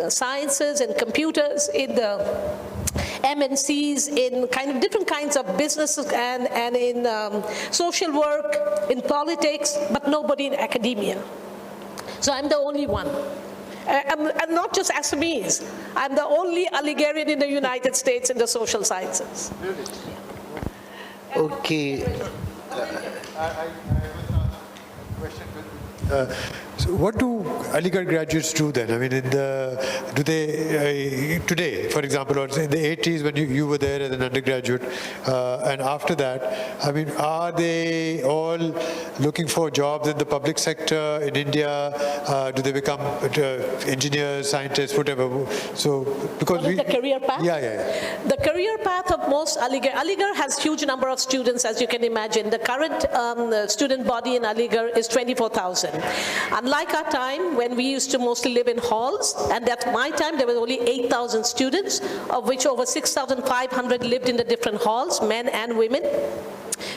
sciences, in computers, in the MNCs, in kind of different kinds of businesses, and in social work, in politics, but nobody in academia. So I'm the only one. I'm not just Assamese. I'm the only Aligarhian in the United States in the social sciences. Okay. So what do Aligarh graduates do then? I mean, do they, today, for example, or in the 80s when you were there as an undergraduate, and after that, I mean, are they all looking for jobs in the public sector in India? Do they become engineers, scientists, whatever? So, because the career path? Yeah. The career path of most Aligarh has huge number of students, as you can imagine. The current student body in Aligarh is 24,000. Unlike our time, when we used to mostly live in halls, and at my time there were only 8,000 students, of which over 6,500 lived in the different halls, men and women.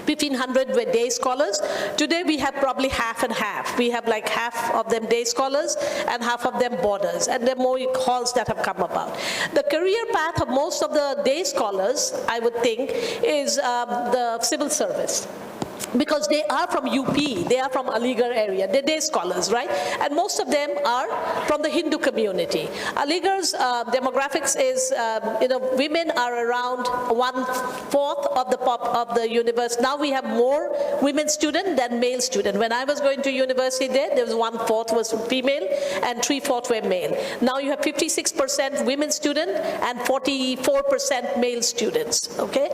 1,500 were day scholars. Today we have probably half and half. We have like half of them day scholars and half of them boarders, and there are more halls that have come about. The career path of most of the day scholars, I would think, is the civil service. Because they are from UP, they are from Aligarh area, they're day scholars, right? And most of them are from the Hindu community. Aligarh's demographics is, women are around 1/4 of the university. Now we have more women students than male students. When I was going to university there was 1/4 was female and 3/4 were male. Now you have 56% women student and 44% male students, okay?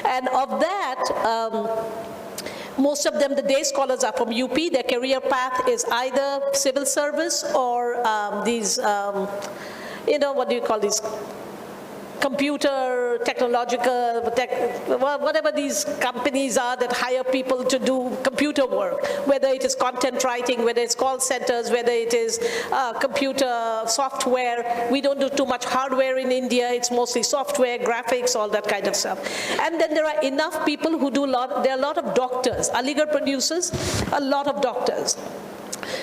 And of that, most of them, the day scholars, are from UP. Their career path is either civil service or these, what do you call these? Computer, technological, whatever these companies are that hire people to do computer work, whether it is content writing, whether it's call centers, whether it is computer software. We don't do too much hardware in India. It's mostly software, graphics, all that kind of stuff. And then there are enough people who do there are a lot of doctors. Aligarh produces a lot of doctors.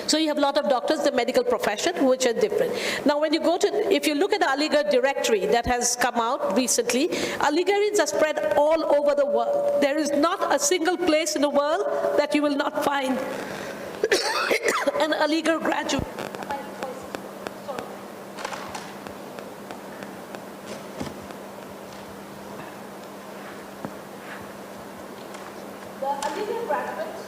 So you have a lot of doctors, the medical profession, which are different. Now when you go to, if you look at the Aligarh directory that has come out recently, Aligarhians are spread all over the world. There is not a single place in the world that you will not find an Aligarh graduate. The Aligarh graduates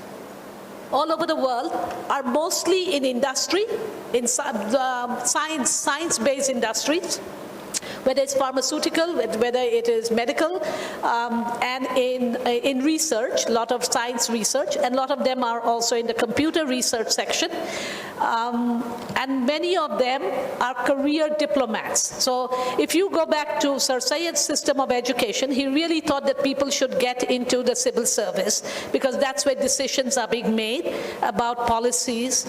all over the world are mostly in industry, in science-based industries, whether it's pharmaceutical, whether it is medical, and in research, a lot of science research, and a lot of them are also in the computer research section. And many of them are career diplomats. So if you go back to Sir Syed's system of education, he really thought that people should get into the civil service because that's where decisions are being made about policies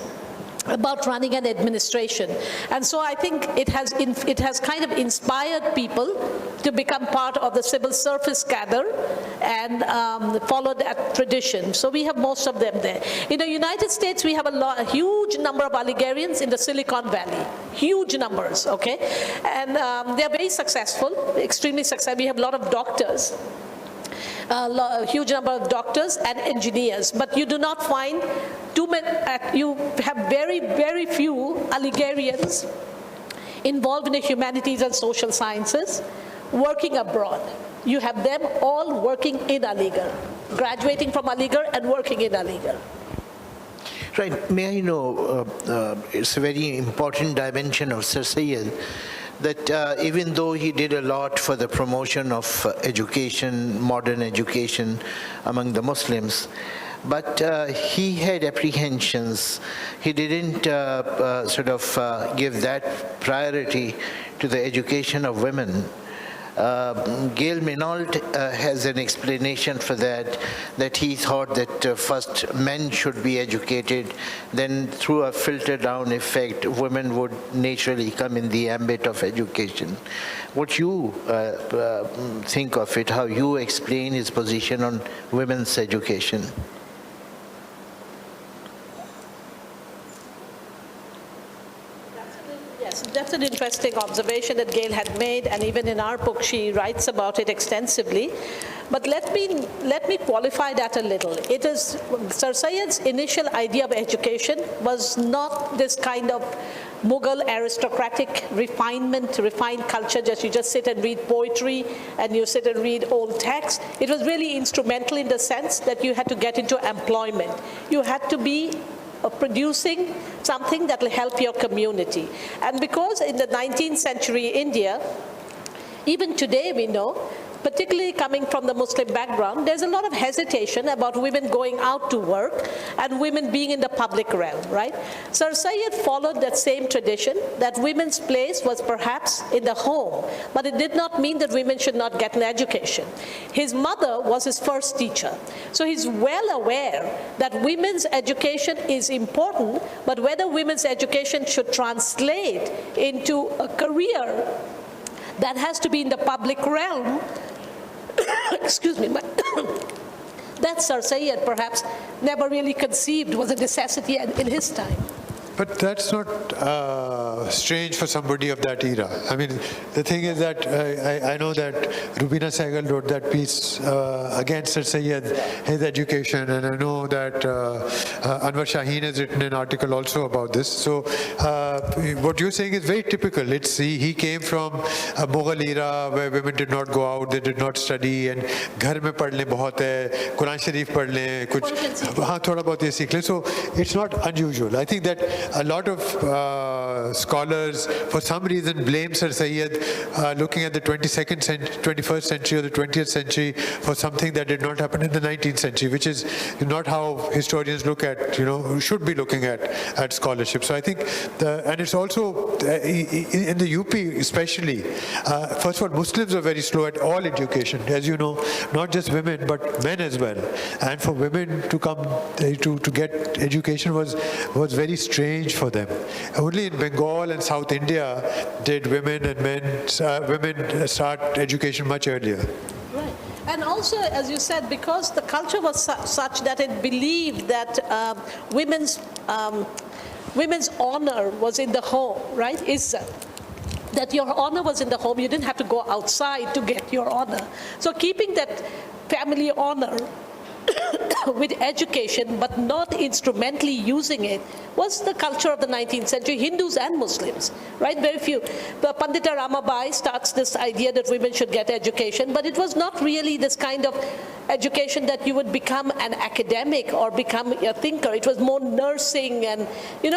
about running an administration. And so I think it has kind of inspired people to become part of the civil service cadre and follow that tradition. So we have most of them there. In the United States, we have a huge number of Aligarhians in the Silicon Valley, huge numbers, okay? And they're very successful, extremely successful. We have a lot of doctors. A huge number of doctors and engineers, but you do not find too many, you have very, very few Aligarhians involved in the humanities and social sciences working abroad. You have them all working in Aligarh, graduating from Aligarh and working in Aligarh. Right. May I know, it's a very important dimension of Sir Syed, that even though he did a lot for the promotion of education, modern education among the Muslims, but he had apprehensions. He didn't give that priority to the education of women. Gail Minault has an explanation for that, that he thought that first men should be educated, then through a filter-down effect, women would naturally come in the ambit of education. What you think of it, how you explain his position on women's education? That's an interesting observation that Gail had made, and even in our book she writes about it extensively. But let me qualify that a little. It is Sir Syed's initial idea of education was not this kind of Mughal aristocratic refined culture, just you just sit and read poetry and you sit and read old texts. It was really instrumental in the sense that you had to get into employment. You had to be producing something that will help your community. And because in the 19th century India, even today we know, particularly coming from the Muslim background, there's a lot of hesitation about women going out to work and women being in the public realm, right? Sir Syed followed that same tradition, that women's place was perhaps in the home, but it did not mean that women should not get an education. His mother was his first teacher. So he's well aware that women's education is important, but whether women's education should translate into a career that has to be in the public realm, excuse me, that Sir Syed perhaps never really conceived was a necessity in his time. But that's not strange for somebody of that era. I mean, the thing is that I know that Rubina Sehgal wrote that piece against Sir Syed, his education, and I know that Anwar Shaheen has written an article also about this. So what you're saying is very typical. He came from a Mughal era where women did not go out, they did not study, and घर में पढ़ लें बहुत है, कुरान शरीफ पढ़ लें, कुछ हाँ थोड़ा बहुत ये सीख लें. So it's not unusual. I think that a lot of scholars, for some reason, blame Sir Syed looking at the 21st century or the 20th century for something that did not happen in the 19th century, which is not how historians look at, should be looking at scholarship. So I think, and it's also, in the UP especially, first of all, Muslims are very slow at all education, as you know, not just women, but men as well. And for women to come to get education was very strange for them. Only in Bengal and South India did women start education much earlier. Right. And also, as you said, because the culture was such that it believed that women's honor was in the home, right? That your honor was in the home. You didn't have to go outside to get your honor. So keeping that family honor with education, but not instrumentally using it, was the culture of the 19th century, Hindus and Muslims, right? Very few. The Pandita Ramabai starts this idea that women should get education, but it was not really this kind of education that you would become an academic or become a thinker. It was more nursing and,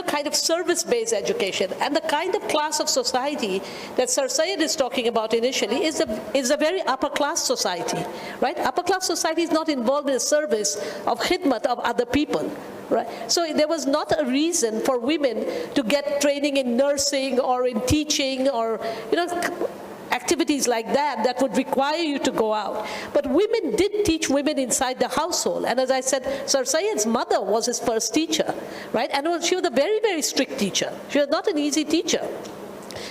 kind of service-based education. And the kind of class of society that Sir Syed is talking about initially is a very upper-class society, right? Upper-class society is not involved in the service of khidmat of other people. Right. So there was not a reason for women to get training in nursing or in teaching or, activities activities like that would require you to go out. But women did teach women inside the household. And as I said, Sir Syed's mother was his first teacher, right? And she was a very, very strict teacher. She was not an easy teacher.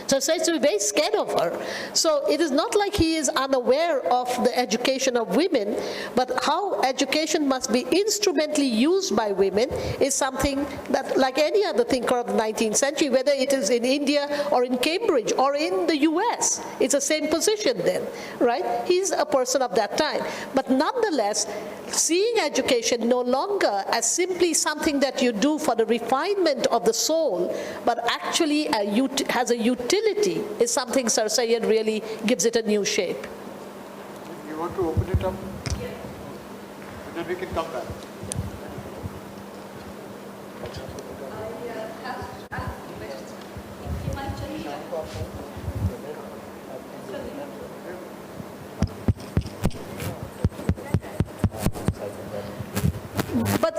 So Syed used to be very scared of her. So it is not like he is unaware of the education of women, but how education must be instrumentally used by women is something that, like any other thinker of the 19th century, whether it is in India or in Cambridge or in the US, it's the same position then, right? He's a person of that time. But nonetheless, seeing education no longer as simply something that you do for the refinement of the soul, but actually has a utility is something Sir Syed really gives it a new shape. You want to open it up? Yeah. And then we can come back.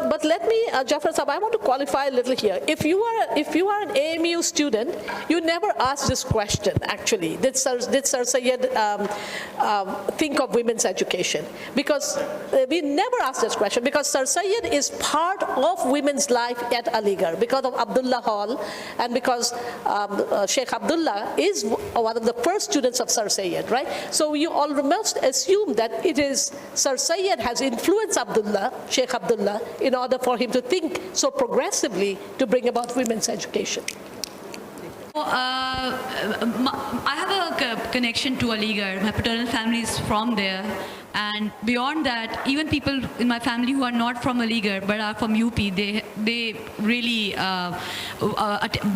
But let me, Jaffar Sahab, I want to qualify a little here. If you are an AMU student, you never ask this question, actually. Did Sir Syed think of women's education? Because we never ask this question, because Sir Syed is part of women's life at Aligarh, because of Abdullah Hall, and because Sheikh Abdullah is one of the first students of Sir Syed, right? So you all must assume that it is Sir Syed has influenced Abdullah, Sheikh Abdullah, in order for him to think so progressively to bring about women's education. I have a connection to Aligarh. My paternal family is from there. And beyond that, even people in my family who are not from Aligarh but are from UP, they really,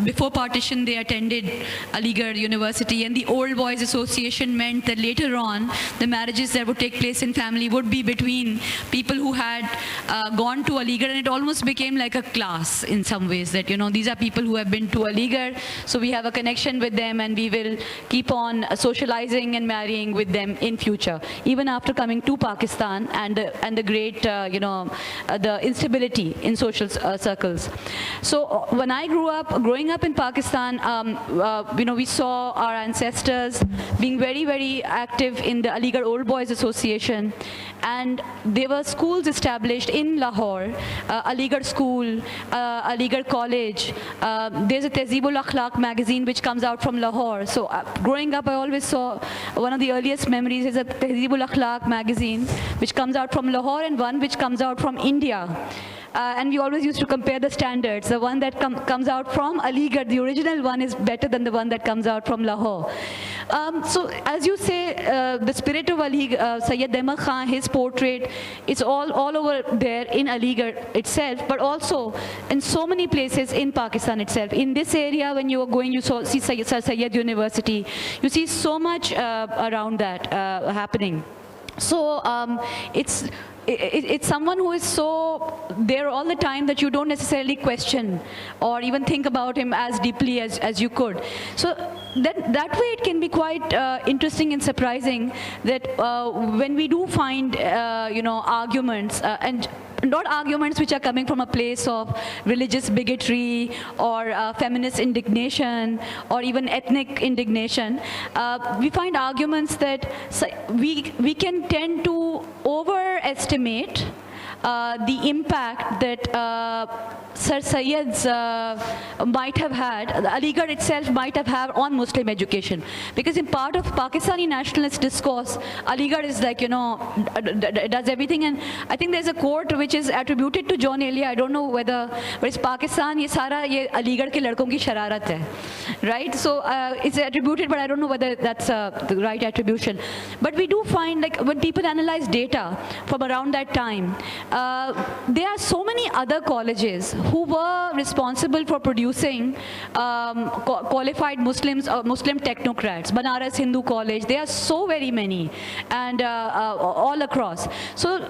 before partition, they attended Aligarh University. And the Old Boys Association meant that later on, the marriages that would take place in family would be between people who had gone to Aligarh. And it almost became like a class in some ways, that, you know, these are people who have been to Aligarh, so we have a connection with them and we will keep on socializing and marrying with them in future, even after coming to Pakistan and the great, the instability in social circles. So when I growing up in Pakistan, we saw our ancestors being very, very active in the Aligarh Old Boys Association, and there were schools established in Lahore, Aligarh School, Aligarh College. There's a Tehzeeb-ul Akhlaq magazine which comes out from Lahore. So growing up, I always saw one of the earliest memories is a Tehzeeb-ul Akhlaq magazine which comes out from Lahore and one which comes out from India. And we always used to compare the standards. The one that comes out from Aligarh, the original one, is better than the one that comes out from Lahore. So as you say, the spirit of Sayyid Ahmad Khan, his portrait, it's all over there in Aligarh itself, but also in so many places in Pakistan itself. In this area, when you are going, you see Sir Syed University. You see so much around that happening. So it's someone who is so there all the time that you don't necessarily question or even think about him as deeply as you could. So that way it can be quite interesting and surprising that when we do find arguments and not arguments which are coming from a place of religious bigotry or feminist indignation or even ethnic indignation, we find arguments that we can tend to overestimate the impact that Sir Syed's might have had, Aligarh itself might have had on Muslim education. Because in part of Pakistani nationalist discourse, Aligarh is like, does everything. And I think there's a quote which is attributed to John Elia. I don't know whether, but it's Pakistan, ye sara ye Aligarh ke ladkon ki shararat hai. Right? So it's attributed, but I don't know whether that's the right attribution. But we do find, like, when people analyze data from around that time, there are so many other colleges who were responsible for producing qualified Muslims or Muslim technocrats. Banaras Hindu College, there are so very many, and all across. So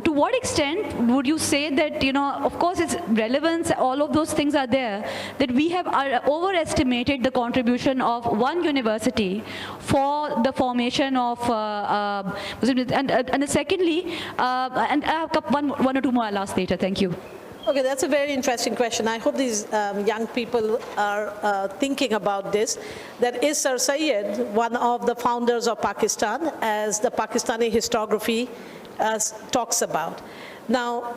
to what extent would you say that, of course its relevance, all of those things are there, that we have overestimated the contribution of one university for the formation of Muslims? And secondly, and I have one or two more I'll ask later. Thank you. Okay, that's a very interesting question. I hope these young people are thinking about this. That is Sir Syed, one of the founders of Pakistan, as the Pakistani historiography talks about. Now,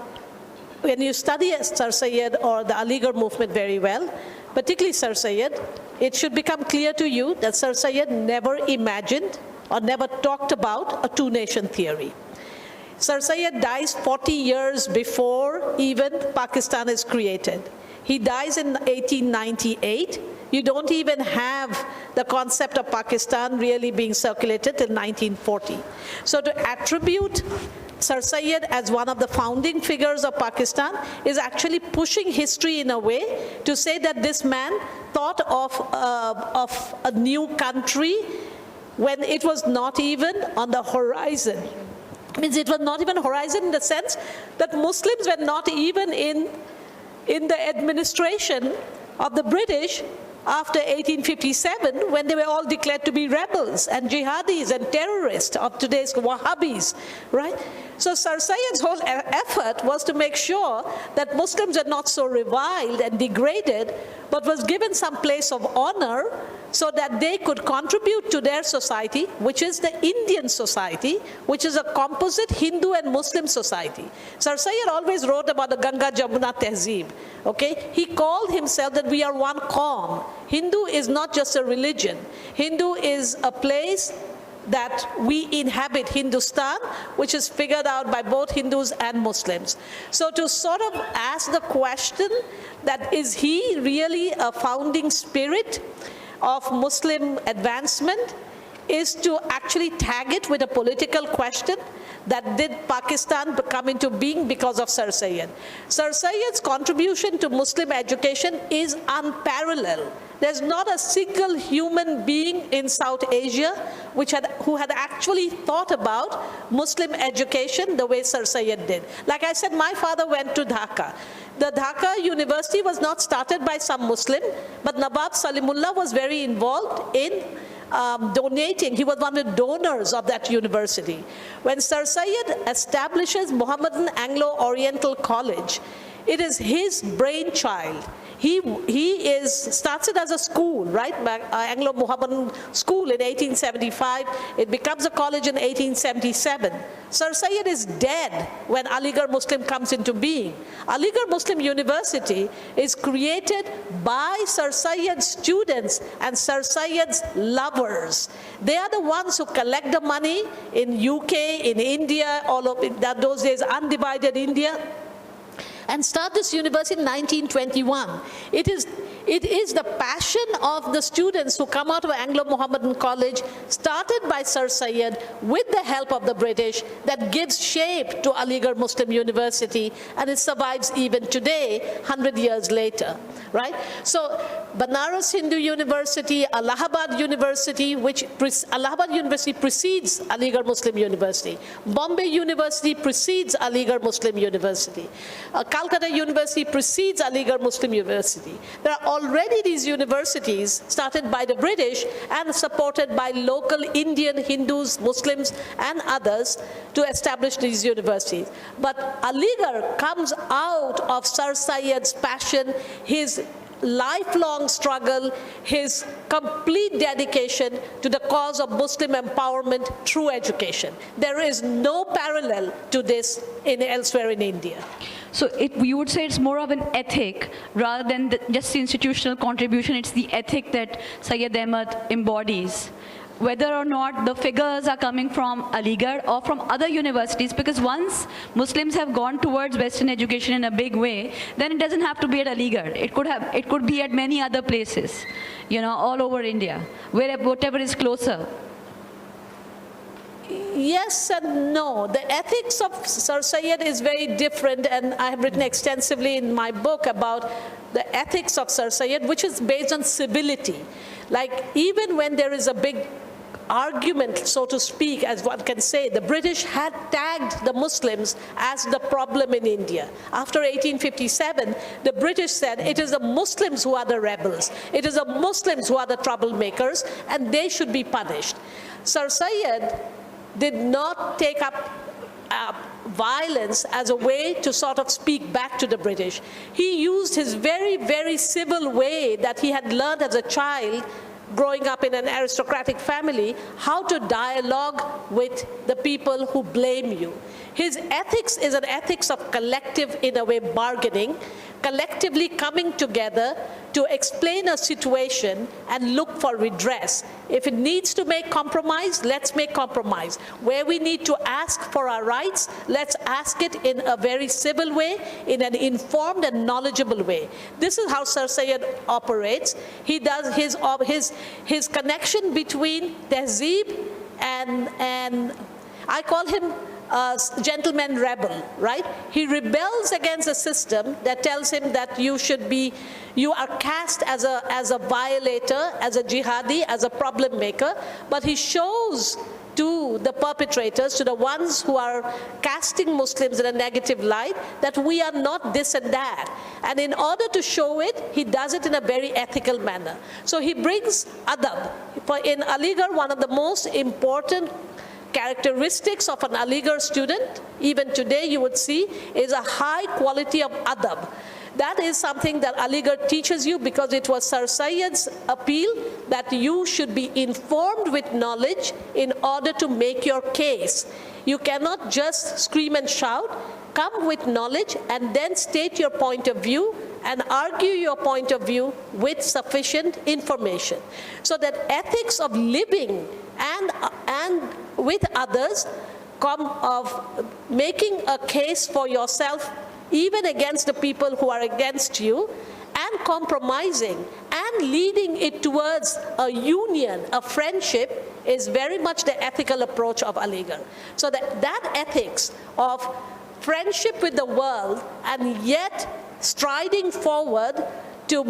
when you study Sir Syed or the Aligarh movement very well, particularly Sir Syed, it should become clear to you that Sir Syed never imagined or never talked about a two-nation theory. Sir Syed dies 40 years before even Pakistan is created. He dies in 1898. You don't even have the concept of Pakistan really being circulated till 1940. So to attribute Sir Syed as one of the founding figures of Pakistan is actually pushing history in a way to say that this man thought of a new country when it was not even on the horizon. Means it was not even horizon in the sense that Muslims were not even in the administration of the British after 1857, when they were all declared to be rebels and jihadis and terrorists of today's Wahhabis, right? So Sir Syed's whole effort was to make sure that Muslims are not so reviled and degraded, but was given some place of honor so that they could contribute to their society, which is the Indian society, which is a composite Hindu and Muslim society. Sir Syed always wrote about the Ganga Jamuna Tehzeeb, okay? He called himself that we are one Qaum. Hindu is not just a religion. Hindu is a place that we inhabit, Hindustan, which is figured out by both Hindus and Muslims. So to sort of ask the question that is he really a founding spirit of Muslim advancement is to actually tag it with a political question that did Pakistan come into being because of Sir Syed. Sir Syed's contribution to Muslim education is unparalleled. There's not a single human being in South Asia who had actually thought about Muslim education the way Sir Syed did. Like I said, my father went to Dhaka. The Dhaka University was not started by some Muslim, but Nawab Salimullah was very involved in donating. He was one of the donors of that university. When Sir Syed establishes Mohammedan Anglo-Oriental College, it is his brainchild. He starts it as a school, right? Anglo-Mohammedan school in 1875. It becomes a college in 1877. Sir Syed is dead when Aligarh Muslim comes into being. Aligarh Muslim University is created by Sir Syed's students and Sir Syed's lovers. They are the ones who collect the money in UK, in India, all of it, those days undivided India, and start this university in 1921. It is the passion of the students who come out of Anglo-Mohammedan College, started by Sir Syed with the help of the British, that gives shape to Aligarh Muslim University, and it survives even today, 100 years later, right? So Banaras Hindu University, Allahabad University, Allahabad University precedes Aligarh Muslim University. Bombay University precedes Aligarh Muslim University. Calcutta University precedes Aligarh Muslim University. There are already these universities started by the British and supported by local Indian Hindus, Muslims, and others to establish these universities. But Aligarh comes out of Sir Syed's passion, his lifelong struggle, his complete dedication to the cause of Muslim empowerment through education. There is no parallel to this elsewhere in India. So you would say it's more of an ethic rather than just the institutional contribution. It's the ethic that Syed Ahmed embodies, whether or not the figures are coming from Aligarh or from other universities, because once Muslims have gone towards Western education in a big way, then it doesn't have to be at Aligarh. It could be at many other places, all over India, whatever is closer. Yes and no. The ethics of Sir Syed is very different, and I have written extensively in my book about the ethics of Sir Syed, which is based on civility. Like, even when there is a big argument, so to speak, as one can say, the British had tagged the Muslims as the problem in India. After 1857, the British said it is the Muslims who are the rebels. It is the Muslims who are the troublemakers, and they should be punished. Sir Syed did not take up violence as a way to sort of speak back to the British. He used his very, very civil way that he had learned as a child growing up in an aristocratic family, how to dialogue with the people who blame you. His ethics is an ethics of collective, in a way, bargaining, collectively coming together to explain a situation and look for redress. If it needs to make compromise, let's make compromise. Where we need to ask for our rights, let's ask it in a very civil way, in an informed and knowledgeable way. This is how Sir Syed operates. He does his connection between tehzeeb and I call him a gentleman rebel, right? He rebels against a system that tells him that you are cast as a violator, as a jihadi, as a problem maker, but he shows to the perpetrators, to the ones who are casting Muslims in a negative light, that we are not this and that. And in order to show it, he does it in a very ethical manner. So he brings adab. In Aligarh, one of the most important characteristics of an Aligarh student, even today you would see, is a high quality of adab. That is something that Aligarh teaches you, because it was Sir Syed's appeal that you should be informed with knowledge in order to make your case. You cannot just scream and shout. Come with knowledge and then state your point of view and argue your point of view with sufficient information. So that ethics of living and with others come of making a case for yourself, even against the people who are against you, and compromising and leading it towards a union, a friendship, is very much the ethical approach of Aligarh. So that ethics of friendship with the world and yet striding forward to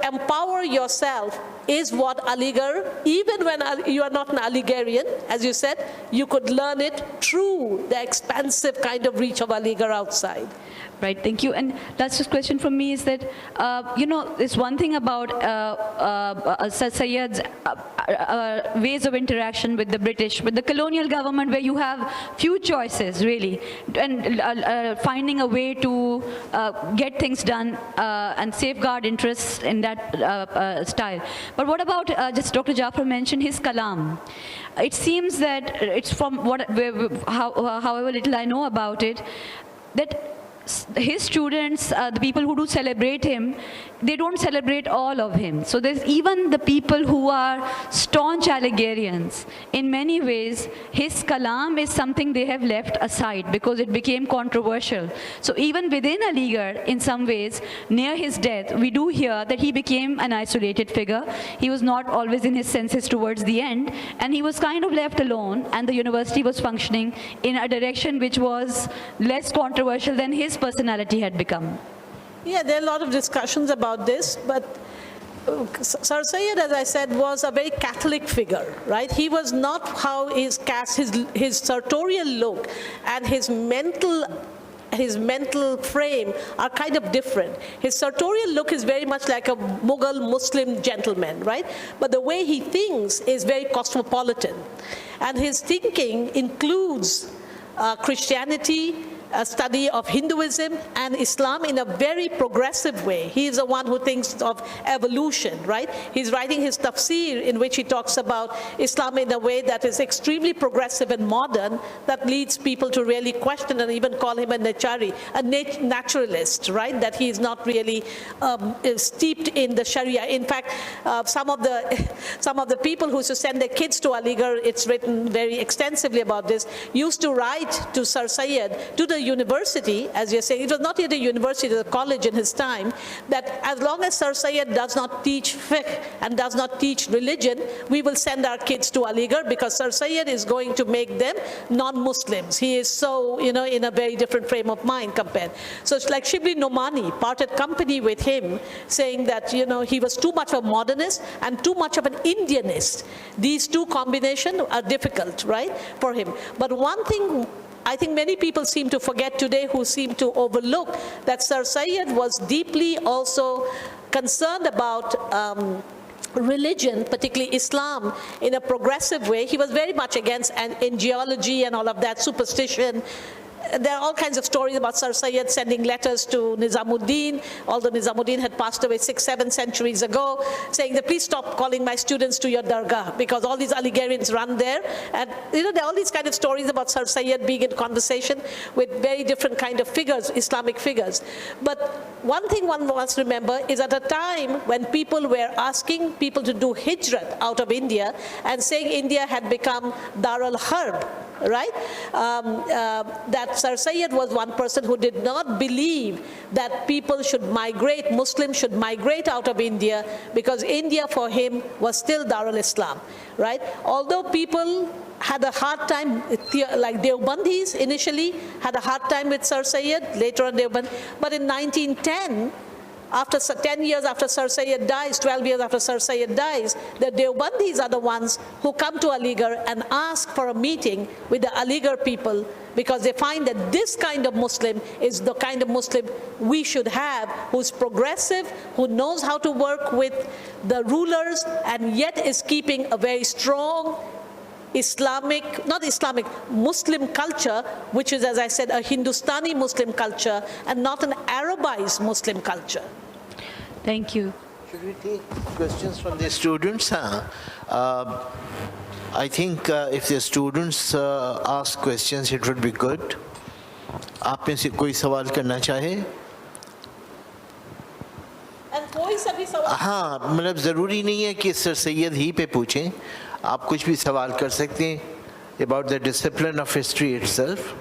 empower yourself is what Aligarh, even when you are not an Aligarhian, as you said, you could learn it through the expansive kind of reach of Aligarh outside. Right, thank you. And last question from me is that, there's one thing about Sir Syed's ways of interaction with the British, with the colonial government, where you have few choices, really, and finding a way to get things done and safeguard interests in that style. But what about, just Dr. Jaffar mentioned his kalam. It seems that it's from however little I know about it, that his students, the people who do celebrate him, they don't celebrate all of him. So there's even the people who are staunch Aligarhians. In many ways, his kalam is something they have left aside because it became controversial. So even within Aligarh, in some ways, near his death, we do hear that he became an isolated figure. He was not always in his senses towards the end, and he was kind of left alone, and the university was functioning in a direction which was less controversial than his personality had become. Yeah, there are a lot of discussions about this, but Sir Syed, as I said, was a very Catholic figure, right? He was not how his sartorial look and his mental frame are kind of different. His sartorial look is very much like a Mughal Muslim gentleman, right? But the way he thinks is very cosmopolitan. And his thinking includes Christianity, a study of Hinduism and Islam in a very progressive way. He is the one who thinks of evolution, right? He's writing his tafsir in which he talks about Islam in a way that is extremely progressive and modern, that leads people to really question and even call him a nachari, a naturalist, right? That he is not really steeped in the Sharia. In fact, some of the people who used to send their kids to Aligarh, it's written very extensively about this, used to write to Sir Syed, to the university, as you're saying, it was not yet a university, it was a college in his time, that as long as Sir Syed does not teach fiqh and does not teach religion, we will send our kids to Aligarh, because Sir Syed is going to make them non-Muslims. He is so, in a very different frame of mind compared. So it's like Shibli Nomani parted company with him, saying that, he was too much of a modernist and too much of an Indianist. These two combinations are difficult, right, for him. But one thing I think many people seem to forget today, who seem to overlook, that Sir Syed was deeply also concerned about religion, particularly Islam, in a progressive way. He was very much against in geology and all of that, superstition. There are all kinds of stories about Sir Syed sending letters to Nizamuddin, although Nizamuddin had passed away 6-7 centuries ago, saying that please stop calling my students to your dargah, because all these Aligarhians run there. And there are all these kind of stories about Sir Syed being in conversation with very different kind of figures, Islamic figures. But one thing one must remember is at a time when people were asking people to do hijrat out of India and saying India had become Dar al-Harb, right? That Sir Syed was one person who did not believe that people should migrate, Muslims should migrate out of India, because India for him was still Dar al-Islam, right? Although people had a hard time, like Deobandis initially had a hard time with Sir Syed, later on Deoband, but in 1910, after 10 years after Sir Syed dies, 12 years after Sir Syed dies, the Deobandis are the ones who come to Aligarh and ask for a meeting with the Aligarh people, because they find that this kind of Muslim is the kind of Muslim we should have, who's progressive, who knows how to work with the rulers, and yet is keeping a very strong Muslim culture, which is, as I said, a Hindustani Muslim culture and not an Arabized Muslim culture. Thank you. Should we take questions from the students? I think if the students ask questions, it would be good. आप में से कोई सवाल करना चाहे? हाँ, मतलब ज़रूरी नहीं है कि सर सैयद ही पे पूछें. आप कुछ भी सवाल कर सकते हैं about the discipline of history itself.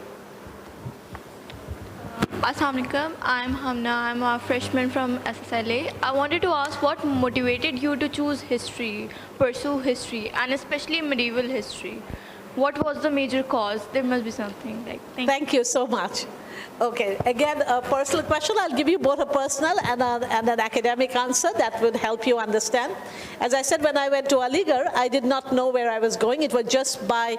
Assalamu alaikum. I'm Hamna. I'm a freshman from SSLA. I wanted to ask what motivated you to choose history, pursue history, and especially medieval history. What was the major cause? There must be something. Thank you so much. Okay, again, a personal question. I'll give you both a personal and an academic answer that would help you understand. As I said, when I went to Aligarh, I did not know where I was going. It was just by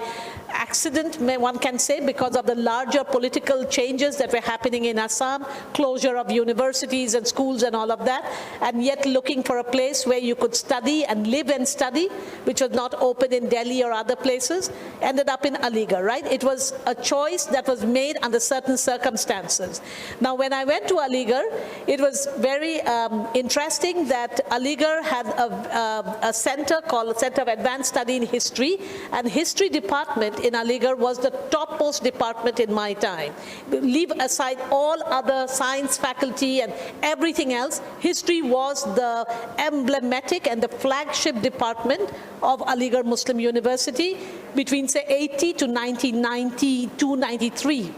accident, one can say, because of the larger political changes that were happening in Assam, closure of universities and schools and all of that, and yet looking for a place where you could study and live and study, which was not open in Delhi or other places, ended up in Aligarh, right? It was a choice that was made under certain circumstances. Now, when I went to Aligarh, it was very interesting that Aligarh had a center called Center of Advanced Study in History, and history department in Aligarh was the topmost department in my time. Leave aside all other science faculty and everything else, history was the emblematic and the flagship department of Aligarh Muslim University between, say, 80 to 1992, 93.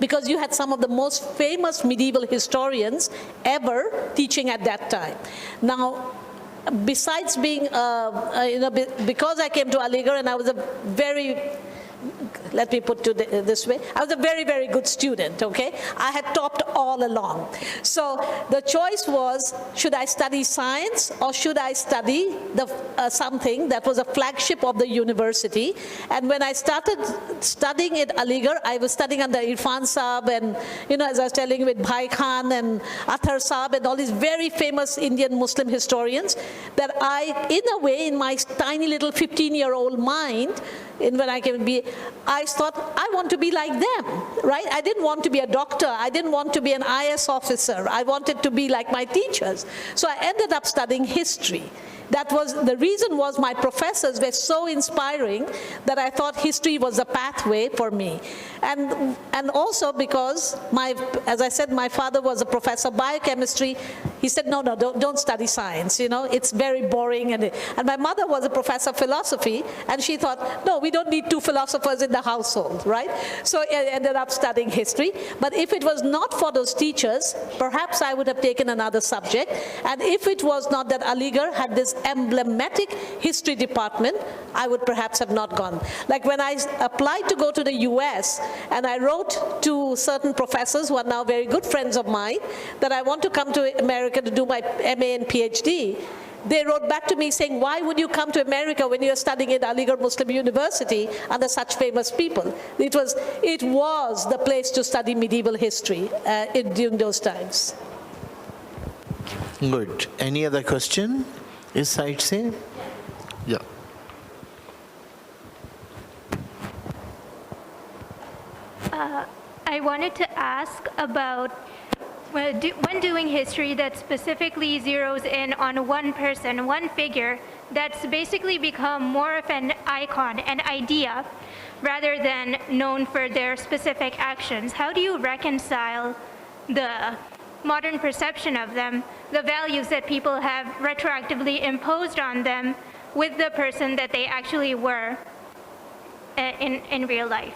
Because you had some of the most famous medieval historians ever teaching at that time. Now, besides being, because I came to Aligarh and I was a very, let me put it this way, I was a very, very good student, okay? I had topped all along. So the choice was, should I study science or should I study something that was a flagship of the university? And when I started studying at Aligarh, I was studying under Irfan Saab and, as I was telling you, with Bhai Khan and Athar Saab and all these very famous Indian Muslim historians, that I, in a way, in my tiny little 15-year-old mind, when I came to be, I thought, I want to be like them, right? I didn't want to be a doctor. I didn't want to be an IS officer. I wanted to be like my teachers. So I ended up studying history. That was, the reason was my professors were so inspiring that I thought history was a pathway for me. And also because as I said, my father was a professor of biochemistry. He said, no, don't study science, it's very boring. And my mother was a professor of philosophy, and she thought, no, we don't need two philosophers in the household, right? So I ended up studying history. But if it was not for those teachers, perhaps I would have taken another subject. And if it was not that Aligarh had this emblematic history department, I would perhaps have not gone. Like when I applied to go to the US, and I wrote to certain professors who are now very good friends of mine that I want to come to America to do my MA and PhD, they wrote back to me saying, why would you come to America when you're studying at Aligarh Muslim University under such famous people? It was the place to study medieval history during those times. Good. Any other question? Is Syed safe? Yeah. I wanted to ask about when doing history that specifically zeroes in on one person, one figure that's basically become more of an icon, an idea, rather than known for their specific actions. How do you reconcile the modern perception of them, the values that people have retroactively imposed on them, with the person that they actually were in real life?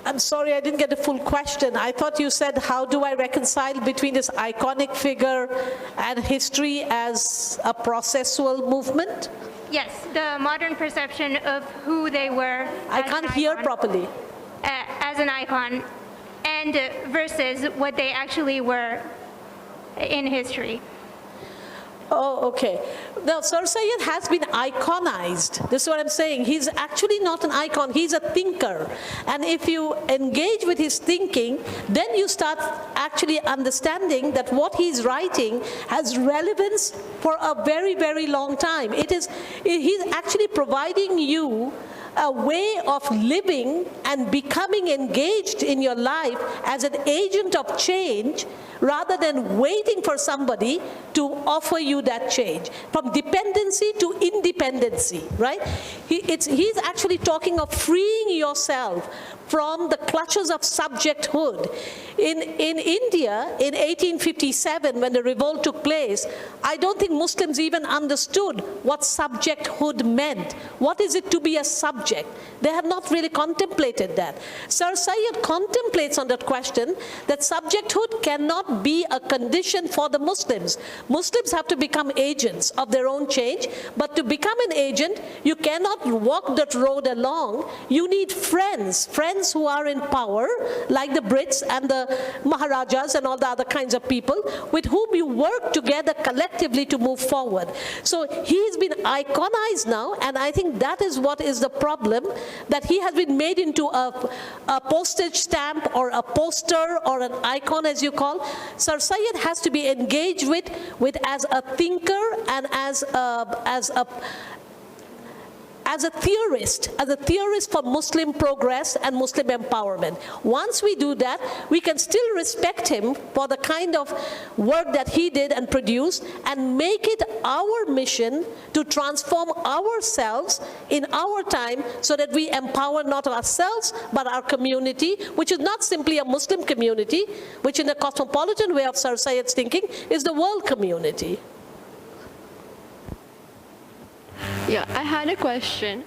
I'm sorry, I didn't get the full question. I thought you said, how do I reconcile between this iconic figure and history as a processual movement? Yes, the modern perception of who they were. I can't hear properly. As an icon, and versus what they actually were in history. Oh, okay. Now, Sir Syed has been iconized. This is what I'm saying. He's actually not an icon. He's a thinker. And if you engage with his thinking, then you start actually understanding that what he's writing has relevance for a very, very long time. He's actually providing you a way of living and becoming engaged in your life as an agent of change, rather than waiting for somebody to offer you that change. From dependency to independency, right? He's actually talking of freeing yourself from the clutches of subjecthood. In India, in 1857, when the revolt took place, I don't think Muslims even understood what subjecthood meant. What is it to be a subject? They have not really contemplated that. Sir Syed contemplates on that question, that subjecthood cannot be a condition for the Muslims. Muslims have to become agents of their own change, but to become an agent, you cannot walk that road along. You need friends who are in power, like the Brits and the Maharajas and all the other kinds of people, with whom you work together collectively to move forward. So he's been iconized now, and I think that is what is the problem, that he has been made into a postage stamp or a poster or an icon, as you call. Sir Syed has to be engaged with as a thinker and as a theorist for Muslim progress and Muslim empowerment. Once we do that, we can still respect him for the kind of work that he did and produced, and make it our mission to transform ourselves in our time, so that we empower not ourselves, but our community, which is not simply a Muslim community, which in the cosmopolitan way of Sir Syed's thinking is the world community. Yeah, I had a question.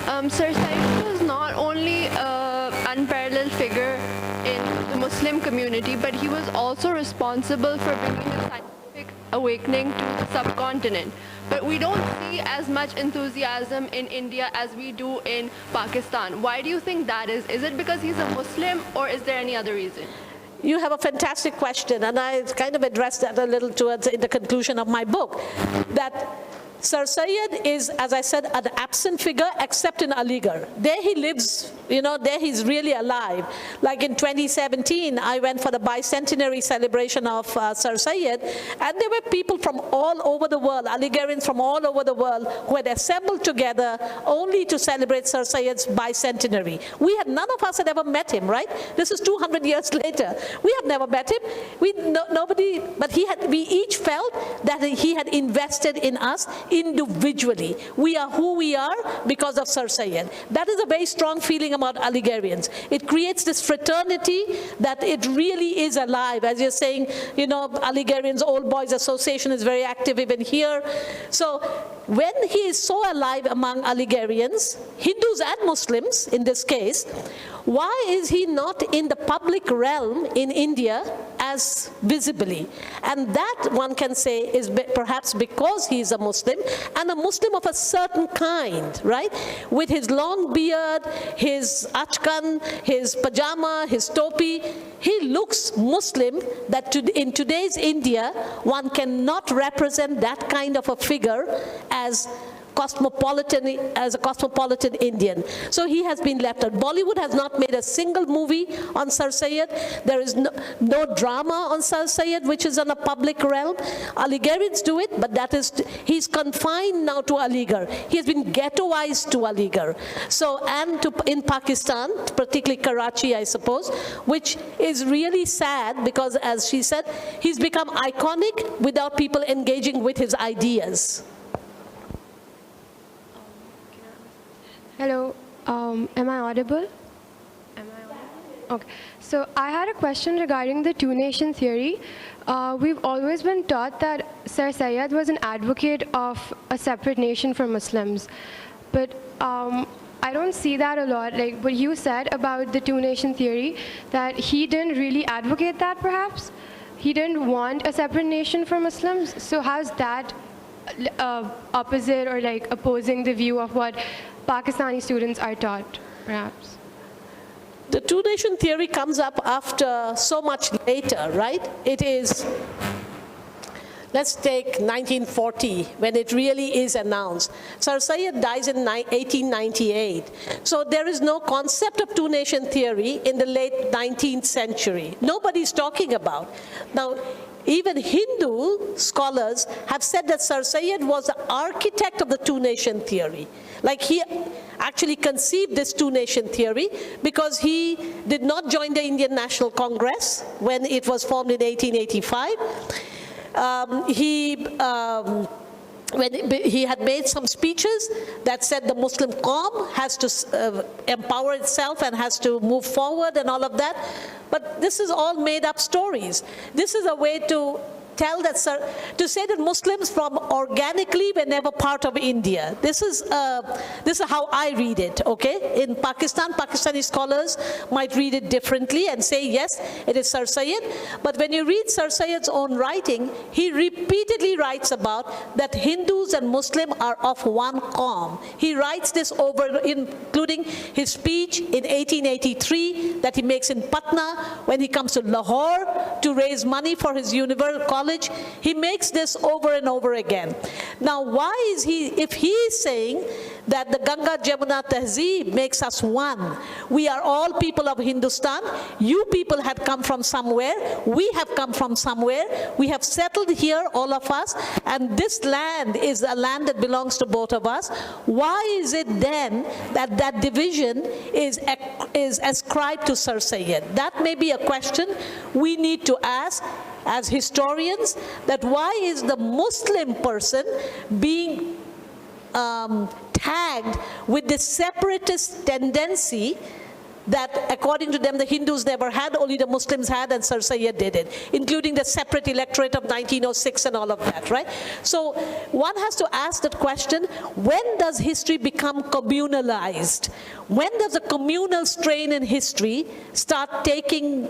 Sir Syed was not only an unparalleled figure in the Muslim community, but he was also responsible for bringing the scientific awakening to the subcontinent. But we don't see as much enthusiasm in India as we do in Pakistan. Why do you think that is? Is it because he's a Muslim, or is there any other reason? You have a fantastic question, and I kind of addressed that a little towards in the conclusion of my book, that Sir Syed is, as I said, an absent figure, except in Aligarh. There he lives, there he's really alive. Like in 2017, I went for the bicentenary celebration of Sir Syed, and there were people from all over the world, Aligarhians from all over the world, who had assembled together only to celebrate Sir Syed's bicentenary. None of us had ever met him, right? This is 200 years later. We have never met him. But we each felt that he had invested in us individually. We are who we are because of Sir Syed. That is a very strong feeling about Aligarhians. It creates this fraternity that it really is alive. As you're saying, Aligarhians Old Boys Association is very active even here. So when he is so alive among Aligarhians, Hindus and Muslims in this case, why is he not in the public realm in India as visibly? And that, one can say, is perhaps because he is a Muslim, and a Muslim of a certain kind, right? With his long beard, his achkan, his pajama, his topi, he looks Muslim, that in today's India, one cannot represent that kind of a figure as as a cosmopolitan Indian. So he has been left out. Bollywood has not made a single movie on Sir Syed. There is no drama on Sir Syed, which is on a public realm. Aligarhians do it, but he's confined now to Aligarh. He has been ghettoized to Aligarh. So, and in Pakistan, particularly Karachi, I suppose, which is really sad because, as she said, he's become iconic without people engaging with his ideas. Hello, am I audible? Okay, so I had a question regarding the two-nation theory. We've always been taught that Sir Syed was an advocate of a separate nation for Muslims, but I don't see that a lot. Like what you said about the two-nation theory, that he didn't really advocate that perhaps? He didn't want a separate nation for Muslims? So how's that opposite or like opposing the view of what Pakistani students are taught, perhaps? The two-nation theory comes up after so much later, right? It is, let's take 1940, when it really is announced. Sir Syed dies in 1898. So there is no concept of two-nation theory in the late 19th century. Nobody's talking about. Now, even Hindu scholars have said that Sir Syed was the architect of the two-nation theory. Like he actually conceived this two-nation theory because he did not join the Indian National Congress when it was formed in 1885. When he had made some speeches that said the Muslim Qawm has to empower itself and has to move forward and all of that. But this is all made up stories. This is a way to tell that, to say that Muslims from organically were never part of India. This is how I read it, okay? In Pakistan, Pakistani scholars might read it differently and say, yes, it is Sir Syed. But when you read Sir Syed's own writing, he repeatedly writes about that Hindus and Muslim are of one Qawm. He writes this over, including his speech in 1883 that he makes in Patna when he comes to Lahore to raise money for his university college. He makes this over and over again. Now, why is he, if he is saying that the Ganga Jamuna Tehzeeb makes us one, we are all people of Hindustan, you people have come from somewhere, we have come from somewhere, we have settled here, all of us, and this land is a land that belongs to both of us, why is it then that that division is ascribed to Sir Syed? That may be a question we need to ask as historians, that why is the Muslim person being tagged with this separatist tendency that according to them the Hindus never had, only the Muslims had, and Sir Syed did it, including the separate electorate of 1906 and all of that, right? So one has to ask that question, when does history become communalized? When does a communal strain in history start taking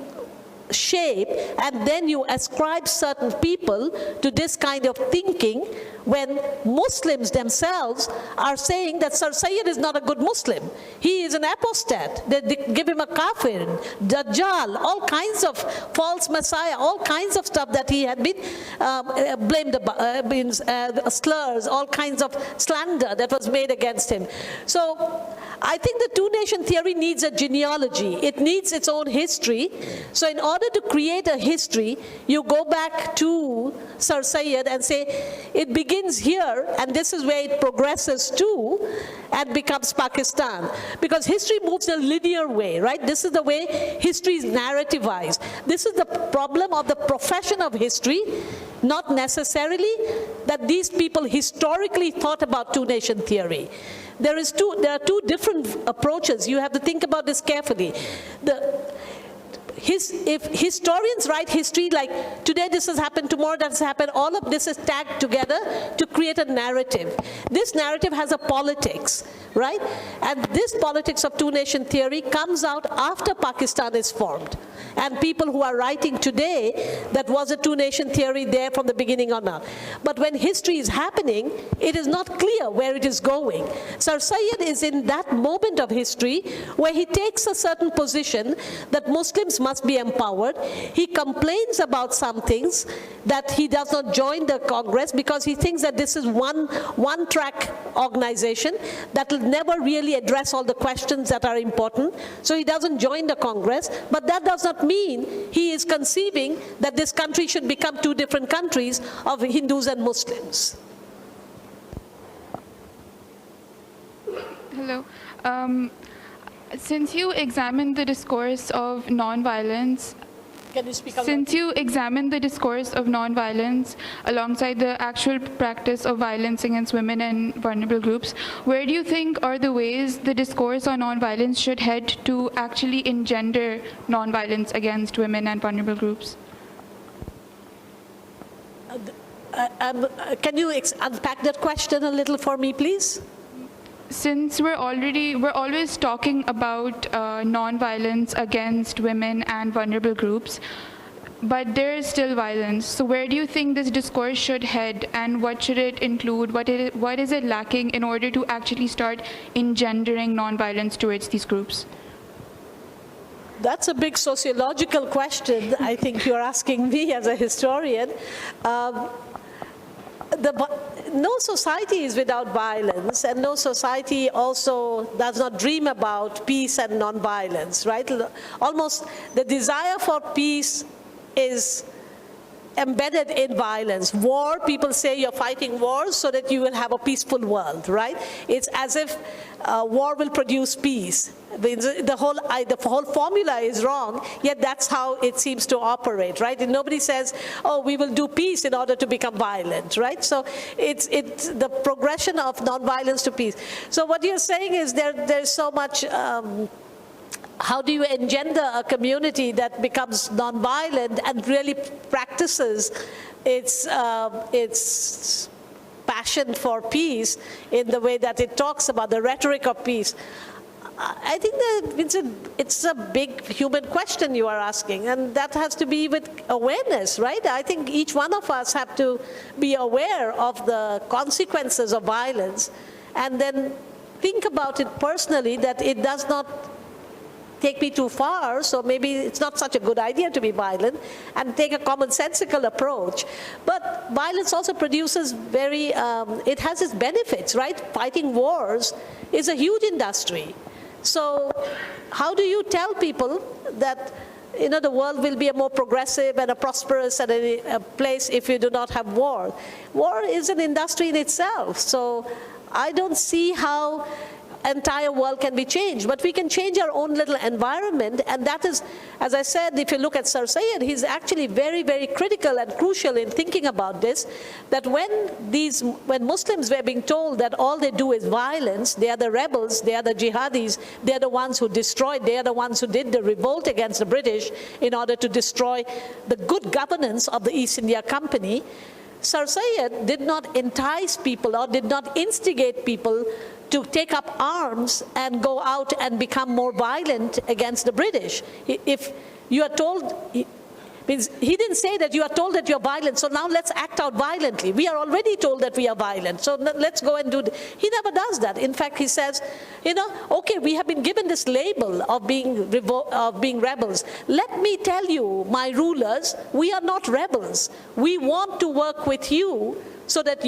shape, and then you ascribe certain people to this kind of thinking when Muslims themselves are saying that Sir Syed is not a good Muslim. He is an apostate. They give him a kafir, dajjal, all kinds of false messiah, all kinds of stuff that he had been blamed about, slurs, all kinds of slander that was made against him. So I think the two-nation theory needs a genealogy. It needs its own history. So in order to create a history, you go back to Sir Syed and say, it begins here, and this is where it progresses to, and becomes Pakistan. Because history moves a linear way, right? This is the way history is narrativized. This is the problem of the profession of history, not necessarily that these people historically thought about two-nation theory. There are two different approaches. You have to think about this carefully. If historians write history like, today this has happened, tomorrow that has happened, all of this is tagged together to create a narrative. This narrative has a politics. right? And this politics of two-nation theory comes out after Pakistan is formed. And people who are writing today, that was a two-nation theory there from the beginning or not. But when history is happening, it is not clear where it is going. Sir Syed is in that moment of history where he takes a certain position that Muslims must be empowered. He complains about some things, that he does not join the Congress because he thinks that this is one-track organization that will never really address all the questions that are important. So he doesn't join the Congress, but that does not mean he is conceiving that this country should become two different countries of Hindus and Muslims. Hello. Since you examined the discourse of nonviolence, Can you speak since you examined the discourse of nonviolence alongside the actual practice of violence against women and vulnerable groups, where do you think are the ways the discourse on nonviolence should head to actually engender nonviolence against women and vulnerable groups? Can you unpack that question a little for me, please? Since we're always talking about nonviolence against women and vulnerable groups, but there is still violence. So where do you think this discourse should head, and what should it include? What is it lacking in order to actually start engendering nonviolence towards these groups? That's a big sociological question, I think you're asking me as a historian. No society is without violence, and no society also does not dream about peace and non-violence, right? Almost the desire for peace is embedded in violence. War, people say you're fighting wars so that you will have a peaceful world, right? It's as if war will produce peace. The whole formula is wrong, yet that's how it seems to operate, right? And nobody says, oh, we will do peace in order to become violent, right? So it's the progression of nonviolence to peace. So what you're saying is there's so much, how do you engender a community that becomes nonviolent and really practices its passion for peace in the way that it talks about the rhetoric of peace? I think that it's a big human question you are asking, and that has to be with awareness, right? I think each one of us have to be aware of the consequences of violence and then think about it personally, that it does not take me too far, so maybe it's not such a good idea to be violent, and take a commonsensical approach. But violence also produces it has its benefits, right? Fighting wars is a huge industry. So how do you tell people that the world will be a more progressive and a prosperous and a place if you do not have war? War is an industry in itself, so I don't see how entire world can be changed, but we can change our own little environment, and that is, as I said, if you look at Sir Syed, he's actually very, very critical and crucial in thinking about this, that when Muslims were being told that all they do is violence, they are the rebels, they are the jihadis, they are the ones who destroyed, they are the ones who did the revolt against the British in order to destroy the good governance of the East India Company, Sir Syed did not entice people or did not instigate people to take up arms and go out and become more violent against the British. If you are told, means he didn't say that you are told that you're violent, so now let's act out violently. We are already told that we are violent, so let's go and do that. He never does that. In fact, he says, okay, we have been given this label of being rebels. Let me tell you, my rulers, we are not rebels. We want to work with you so that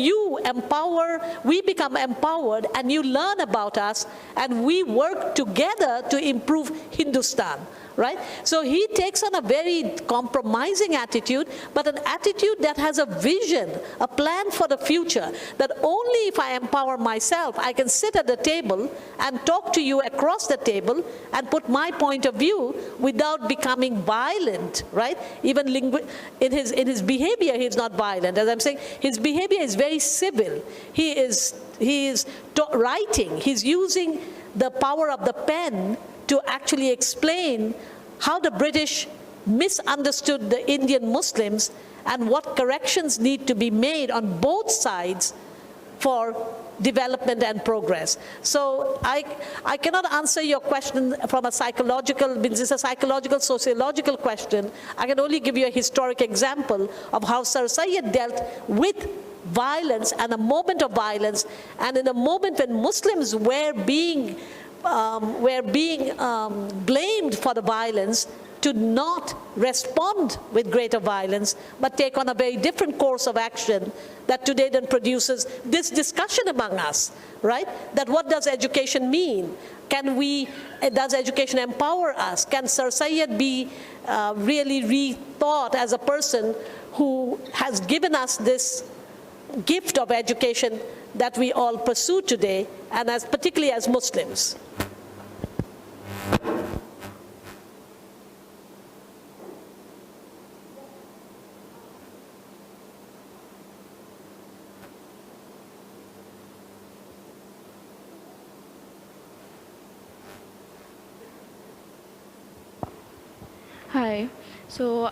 we become empowered, and you learn about us, and we work together to improve Hindustan, right? So he takes on a very compromising attitude, but an attitude that has a vision, a plan for the future, that only if I empower myself, I can sit at the table and talk to you across the table and put my point of view without becoming violent, right? Even in his behavior, he's not violent. As I'm saying, his behavior is very civil. He is writing. He's using the power of the pen to actually explain how the British misunderstood the Indian Muslims and what corrections need to be made on both sides for development and progress. So I cannot answer your question from a psychological, this is a psychological, sociological question. I can only give you a historic example of how Sir Syed dealt with violence and a moment of violence, and in a moment when Muslims were being blamed for the violence, to not respond with greater violence, but take on a very different course of action that today then produces this discussion among us, right? That what does education mean? Does education empower us? Can Sir Syed be really rethought as a person who has given us this gift of education that we all pursue today, and particularly as Muslims? Hi. So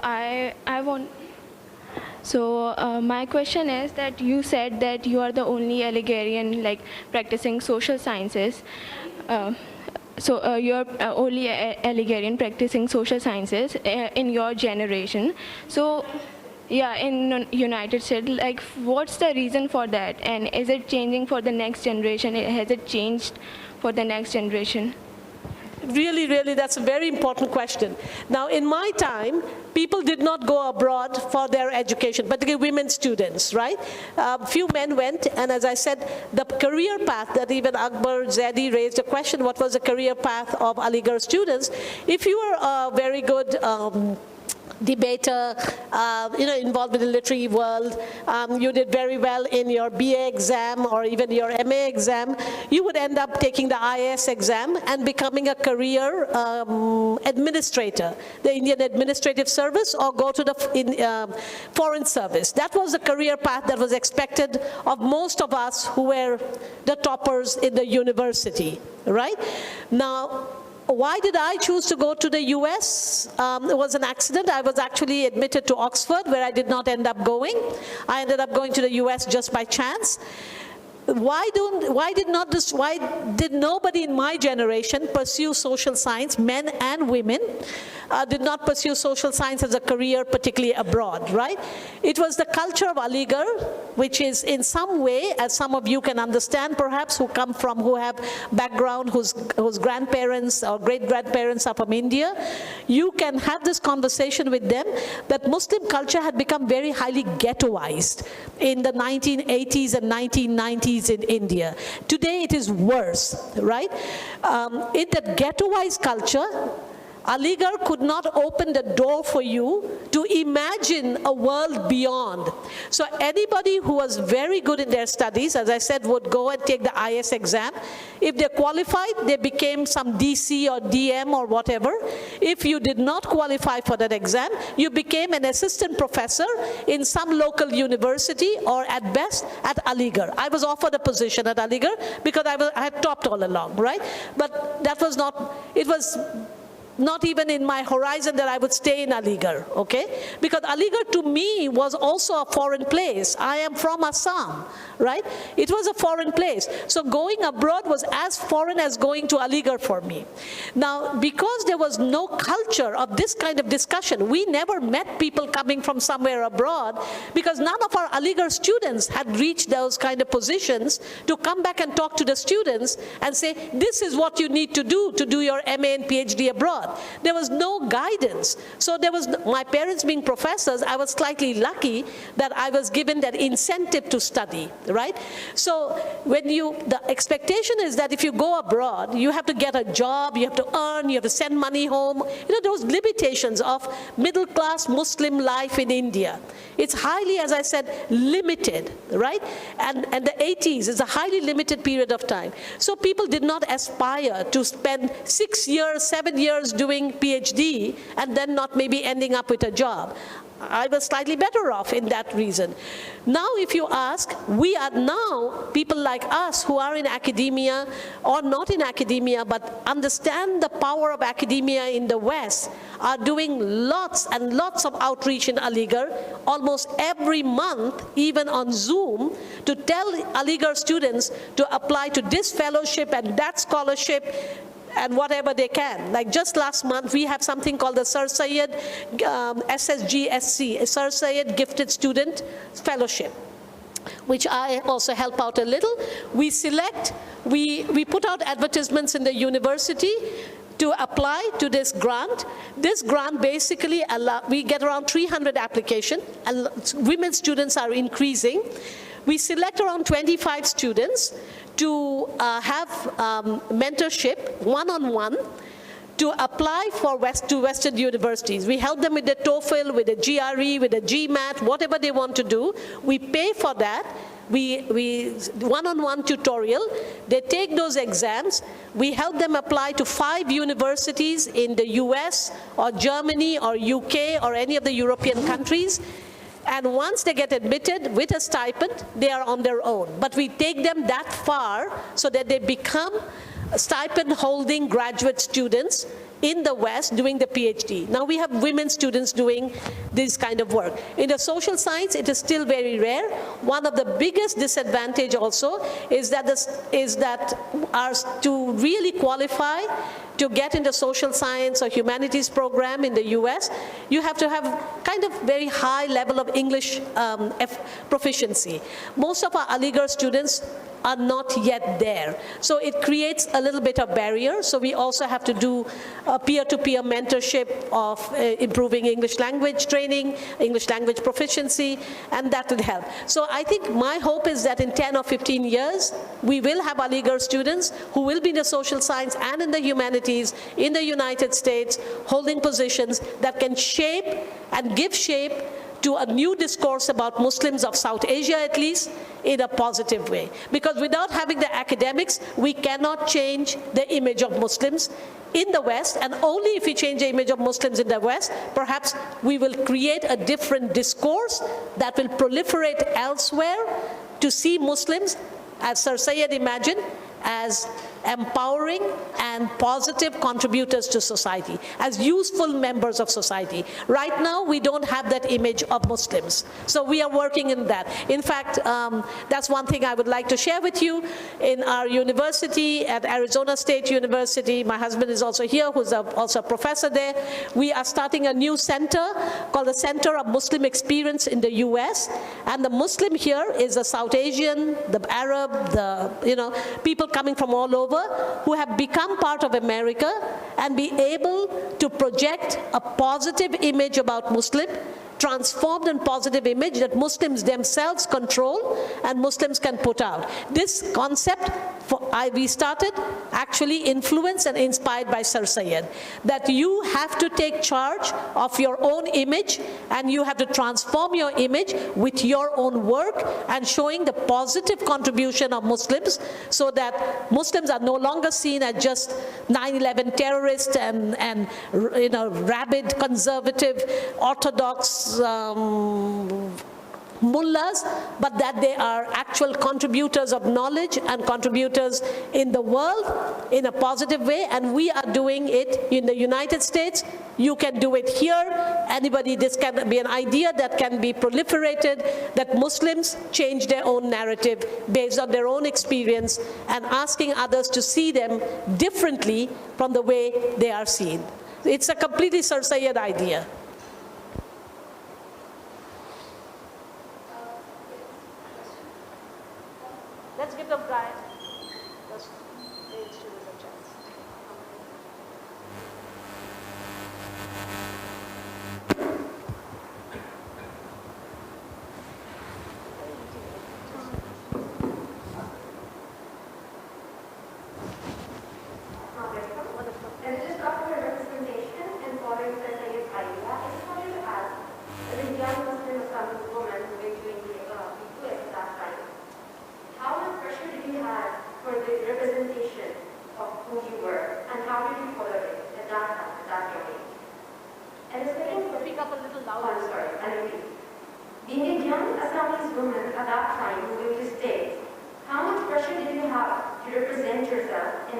my question is that you said that you are the only Aligarhian practicing social sciences. You're only Aligarhian practicing social sciences in your generation. So yeah, in United States, what's the reason for that? And is it changing for the next generation? Has it changed for the next generation? Really, really, that's a very important question. Now, in my time, people did not go abroad for their education, particularly women students, right? Few men went, and as I said, the career path that even Akbar, Zaidi raised a question, what was the career path of Aligarh students? If you were a very good debater, involved in the literary world, you did very well in your BA exam or even your MA exam, you would end up taking the IAS exam and becoming a career administrator, the Indian Administrative Service, or go to the Foreign Service. That was the career path that was expected of most of us who were the toppers in the university, right? Now, why did I choose to go to the US? It was an accident. I was actually admitted to Oxford, where I did not end up going. I ended up going to the US just by chance. Why did nobody in my generation pursue social science, men and women, did not pursue social science as a career, particularly abroad, right? It was the culture of Aligarh, which is in some way, as some of you can understand perhaps, who have background, whose grandparents or great-grandparents are from India, you can have this conversation with them, that Muslim culture had become very highly ghettoized in the 1980s and 1990s in India. Today it is worse, right? In that ghettoized culture, Aligarh could not open the door for you to imagine a world beyond. So anybody who was very good in their studies, as I said, would go and take the IS exam. If they qualified, they became some DC or DM or whatever. If you did not qualify for that exam, you became an assistant professor in some local university, or at best at Aligarh. I was offered a position at Aligarh because I had topped all along, right? But that was not, it was not even in my horizon that I would stay in Aligarh, okay? Because Aligarh to me was also a foreign place. I am from Assam, right? It was a foreign place. So going abroad was as foreign as going to Aligarh for me. Now, because there was no culture of this kind of discussion, we never met people coming from somewhere abroad, because none of our Aligarh students had reached those kind of positions to come back and talk to the students and say, this is what you need to do your MA and PhD abroad. There was no guidance. So there was, my parents being professors, I was slightly lucky that I was given that incentive to study, right? So when the expectation is that if you go abroad, you have to get a job, you have to earn, you have to send money home. Those limitations of middle-class Muslim life in India. It's highly, as I said, limited, right? And the 80s is a highly limited period of time. So people did not aspire to spend 6 years, 7 years doing PhD and then not maybe ending up with a job. I was slightly better off in that reason. Now, if you ask, we are now, people like us who are in academia or not in academia, but understand the power of academia in the West, are doing lots and lots of outreach in Aligarh, almost every month, even on Zoom, to tell Aligarh students to apply to this fellowship and that scholarship, and whatever they can. Like just last month, we have something called the Sir Syed SSGSC, Sir Syed Gifted Student Fellowship, which I also help out a little. We select, we put out advertisements in the university to apply to this grant. This grant basically, we get around 300 applications, and women students are increasing. We select around 25 students to have mentorship, one-on-one, to apply for to Western universities. We help them with the TOEFL, with the GRE, with the GMAT, whatever they want to do. We pay for that. We one-on-one tutorial. They take those exams. We help them apply to 5 universities in the US or Germany or UK or any of the European countries. And once they get admitted with a stipend, they are on their own. But we take them that far so that they become stipend-holding graduate students in the West doing the PhD. Now we have women students doing this kind of work. In the social science, it is still very rare. One of the biggest disadvantage also is that to really qualify to get into social science or humanities program in the US, you have to have kind of very high level of English proficiency. Most of our Aligarh students are not yet there. So it creates a little bit of barrier. So we also have to do peer-to-peer mentorship of improving English language training, English language proficiency, and that will help. So I think my hope is that in 10 or 15 years, we will have Aligarh students who will be in the social science and in the humanities in the United States, holding positions that can shape and give shape to a new discourse about Muslims of South Asia, at least, in a positive way. Because without having the academics, we cannot change the image of Muslims in the West, and only if we change the image of Muslims in the West, perhaps we will create a different discourse that will proliferate elsewhere to see Muslims, as Sir Syed imagined, as empowering and positive contributors to society, as useful members of society. Right now, we don't have that image of Muslims. So we are working in that. In fact, that's one thing I would like to share with you. In our university, at Arizona State University, my husband is also here, who's also a professor there. We are starting a new center called the Center of Muslim Experience in the US. And the Muslim here is the South Asian, the Arab, the people coming from all over, who have become part of America and be able to project a positive image about Muslim, transformed and positive image that Muslims themselves control and Muslims can put out. This concept we started actually influenced and inspired by Sir Syed, that you have to take charge of your own image and you have to transform your image with your own work and showing the positive contribution of Muslims so that Muslims are no longer seen as just 9/11 terrorists and rabid, conservative, orthodox mullahs, but that they are actual contributors of knowledge and contributors in the world in a positive way, and we are doing it in the United States. You can do it here. Anybody, this can be an idea that can be proliferated, that Muslims change their own narrative based on their own experience and asking others to see them differently from the way they are seen. It's a completely Sir Syed idea. Let's give them time. Let's give students a chance. And just after representation and following Sir Syed's idea,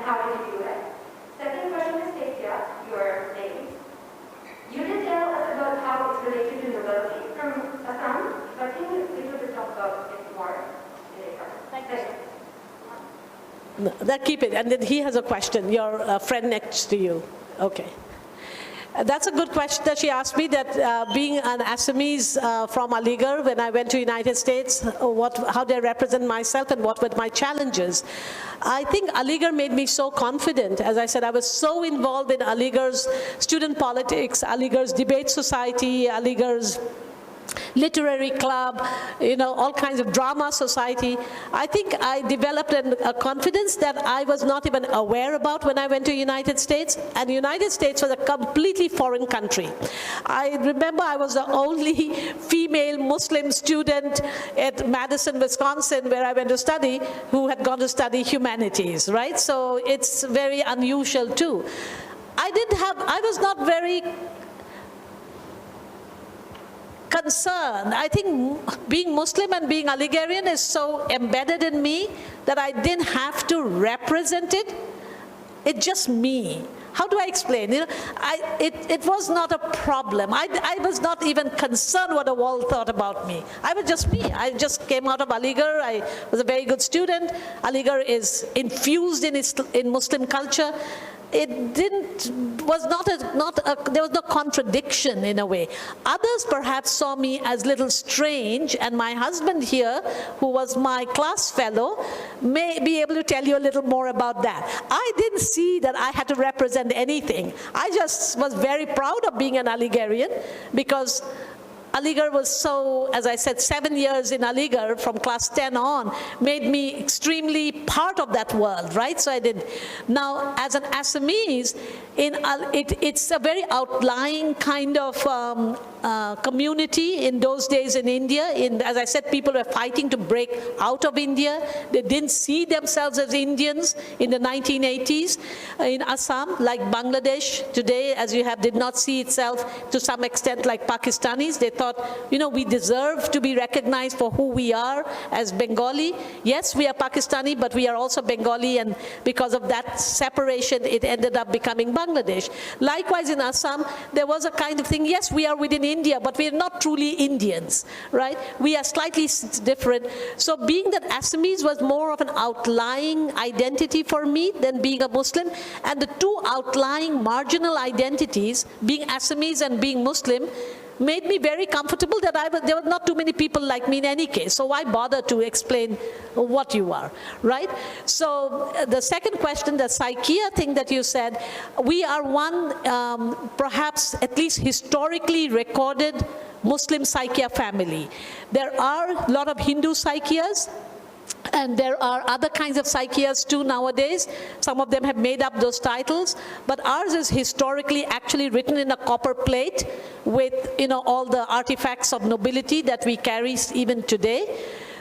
how did you do it? Second question is Saikia, your name. You did tell us about how it's related to nobility from Assam, but can you little bit talk about it more later? Thank you. No, that keep it, and then he has a question, your friend next to you. Okay. That's a good question that she asked me, that being an Assamese from Aligarh, when I went to United States, how do I represent myself and what were my challenges? I think Aligarh made me so confident. As I said, I was so involved in Aligarh's student politics, Aligarh's debate society, Aligarh's literary club, all kinds of drama society. I think I developed a confidence that I was not even aware about when I went to United States. And the United States was a completely foreign country. I remember I was the only female Muslim student at Madison, Wisconsin, where I went to study, who had gone to study humanities, right? So it's very unusual too. I was not very concern. I think being Muslim and being Aligarhian is so embedded in me that I didn't have to represent it. It's just me. How do I explain? It was not a problem. I was not even concerned what the world thought about me. I was just me. I just came out of Aligarh. I was a very good student. Aligarh is infused in Muslim culture. It was there was no contradiction in a way. Others perhaps saw me as little strange, and my husband here, who was my class fellow, may be able to tell you a little more about that. I didn't see that I had to represent anything. I just was very proud of being an Aligarhian, because Aligarh was so, as I said, 7 years in Aligarh from class 10 on made me extremely part of that world, right? So I did. Now, as an Assamese, it's a very outlying kind of community in those days in India. As I said, people were fighting to break out of India. They didn't see themselves as Indians in the 1980s in Assam, like Bangladesh today, as you have, did not see itself to some extent like Pakistanis. They thought, we deserve to be recognized for who we are as Bengali. Yes, we are Pakistani, but we are also Bengali, and because of that separation, it ended up becoming Bangladesh. Likewise, in Assam, there was a kind of thing, yes, we are within India, but we are not truly Indians, right? We are slightly different. So being that Assamese was more of an outlying identity for me than being a Muslim, and the two outlying marginal identities, being Assamese and being Muslim, made me very comfortable that there were not too many people like me in any case. So why bother to explain what you are, right? So the second question, the Saikia thing that you said, we are one, perhaps at least historically recorded Muslim Saikia family. There are a lot of Hindu Saikias, and there are other kinds of Saikias too nowadays. Some of them have made up those titles, but ours is historically actually written in a copper plate with all the artifacts of nobility that we carry even today.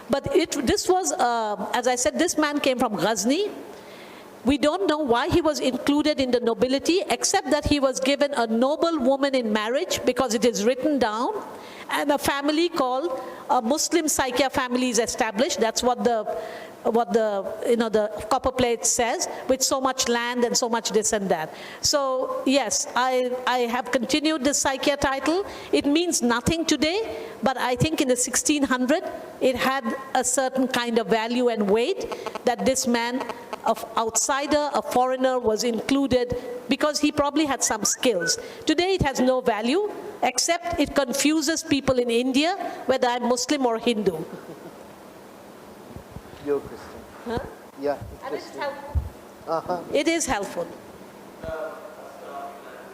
But this was, as I said, this man came from Ghazni. We don't know why he was included in the nobility, except that he was given a noble woman in marriage, because it is written down, and a family called a Muslim Saikia family is established. That's what the copper plate says, with so much land and so much this and that. So yes, I have continued the Saikia title. It means nothing today, but I think in the 1600, it had a certain kind of value and weight that this man, an outsider, a foreigner, was included because he probably had some skills. Today it has no value, except it confuses people in India whether I'm Muslim or Hindu. You're Christian. Huh? Yeah, and it's helpful. It is helpful. You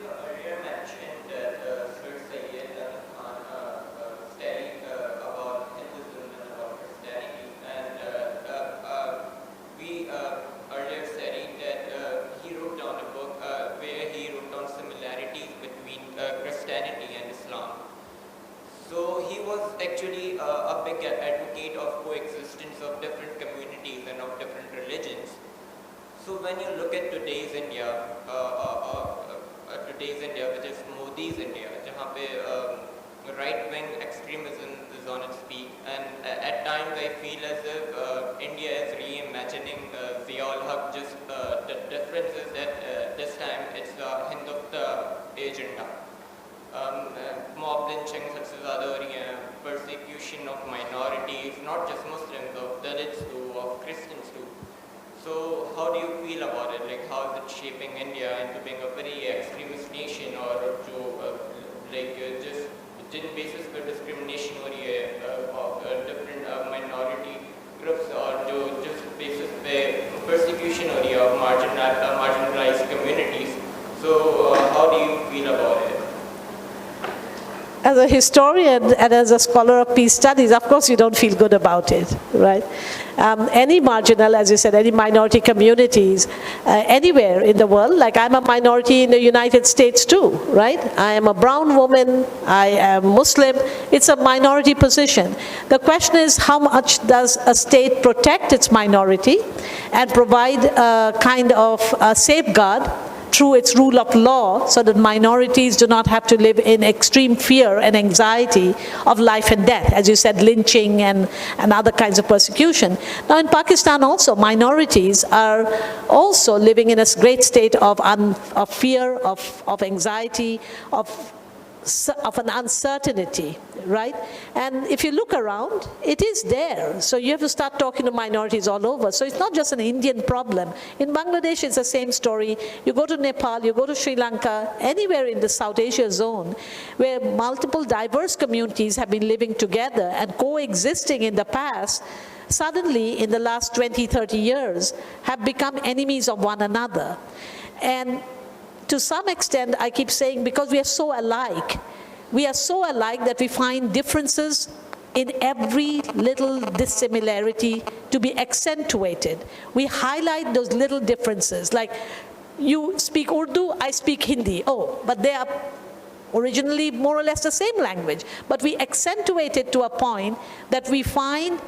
earlier mentioned that Sir Syed on studying about Hinduism and about Christianity, and we earlier studied that he wrote down a book where he wrote down similarities between Christianity and Islam. So he was actually a big advocate of coexistence of different communities and of different religions. So when you look at today's India, which is Modi's India, जहाँ पे right-wing extremism is on its peak, and at times I feel as if India is reimagining Ziaul Haq. Just the difference is that this time it's a Hindutva agenda. Mob lynching such as Auditorium, persecution of minorities, not just Muslims, of Dalits too, of Christians too. So how do you feel about it? Like, how is it shaping India into being a very extremist nation, or to just basis for discrimination of different minority groups, or just basis for persecution of marginalized communities? So how do you feel about it? As a historian and as a scholar of peace studies, of course you don't feel good about it, right? Any marginal, as you said, any minority communities, anywhere in the world, like I'm a minority in the United States too, right? I am a brown woman, I am Muslim, it's a minority position. The question is, how much does a state protect its minority and provide a kind of a safeguard through its rule of law, so that minorities do not have to live in extreme fear and anxiety of life and death, as you said, lynching and other kinds of persecution. Now in Pakistan also, minorities are also living in a great state of fear, of anxiety, of an uncertainty, right? And if you look around, it is there. So you have to start talking to minorities all over. So it's not just an Indian problem. In Bangladesh, it's the same story. You go to Nepal, you go to Sri Lanka, anywhere in the South Asia zone, where multiple diverse communities have been living together and coexisting in the past, suddenly in the last 20, 30 years, have become enemies of one another. And to some extent, I keep saying, because we are so alike that we find differences in every little dissimilarity to be accentuated. We highlight those little differences, like you speak Urdu, I speak Hindi. Oh, but they are originally more or less the same language. But we accentuate it to a point that we find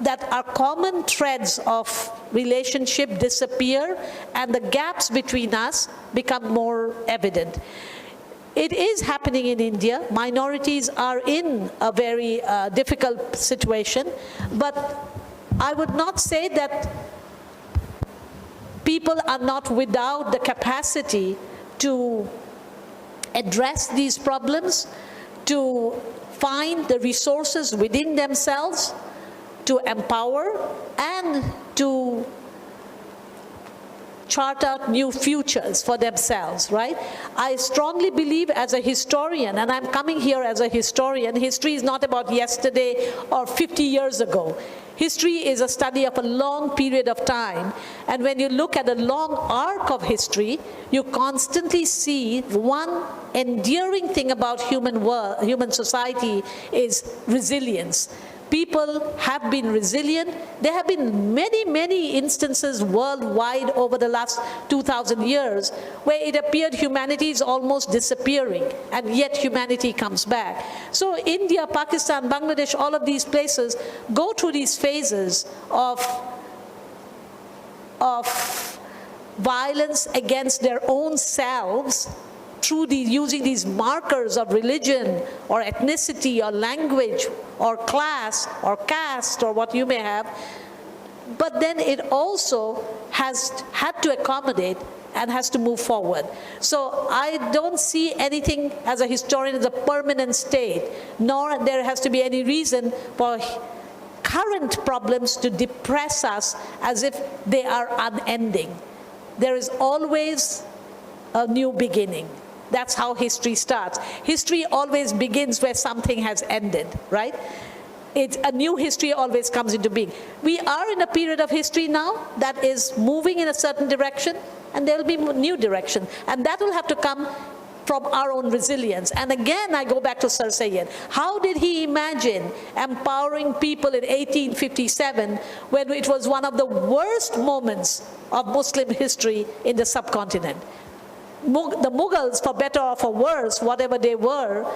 that our common threads of relationship disappear and the gaps between us become more evident. It is happening in India. Minorities are in a very difficult situation, but I would not say that people are not without the capacity to address these problems, to find the resources within themselves, to empower and to chart out new futures for themselves, right? I strongly believe as a historian, and I'm coming here as a historian, history is not about yesterday or 50 years ago. History is a study of a long period of time, and when you look at a long arc of history, you constantly see one endearing thing about human society is resilience. People have been resilient. There have been many, many instances worldwide over the last 2,000 years where it appeared humanity is almost disappearing, and yet humanity comes back. So India, Pakistan, Bangladesh, all of these places go through these phases of violence against their own selves, through using these markers of religion or ethnicity or language or class or caste or what you may have. But then it also has had to accommodate and has to move forward. So I don't see anything as a historian as a permanent state, nor there has to be any reason for current problems to depress us as if they are unending. There is always a new beginning. That's how history starts. History always begins where something has ended, right? A new history always comes into being. We are in a period of history now that is moving in a certain direction, and there will be new direction. And that will have to come from our own resilience. And again, I go back to Sir Syed. How did he imagine empowering people in 1857 when it was one of the worst moments of Muslim history in the subcontinent? The Mughals, for better or for worse, whatever they were,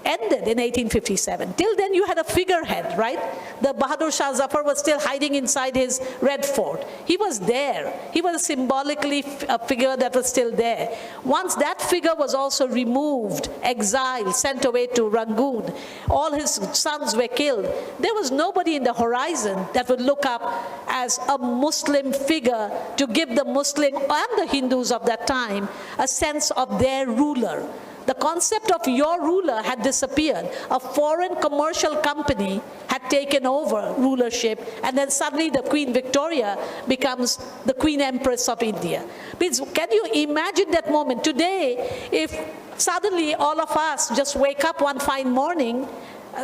ended in 1857. Till then you had a figurehead, right? The Bahadur Shah Zaffar was still hiding inside his red fort. He was there. He was symbolically a figure that was still there. Once that figure was also removed, exiled, sent away to Rangoon, all his sons were killed, there was nobody in the horizon that would look up as a Muslim figure to give the Muslim and the Hindus of that time a sense of their ruler. The concept of your ruler had disappeared. A foreign commercial company had taken over rulership, and then suddenly the Queen Victoria becomes the Queen Empress of India. Means, can you imagine that moment? Today, if suddenly all of us just wake up one fine morning,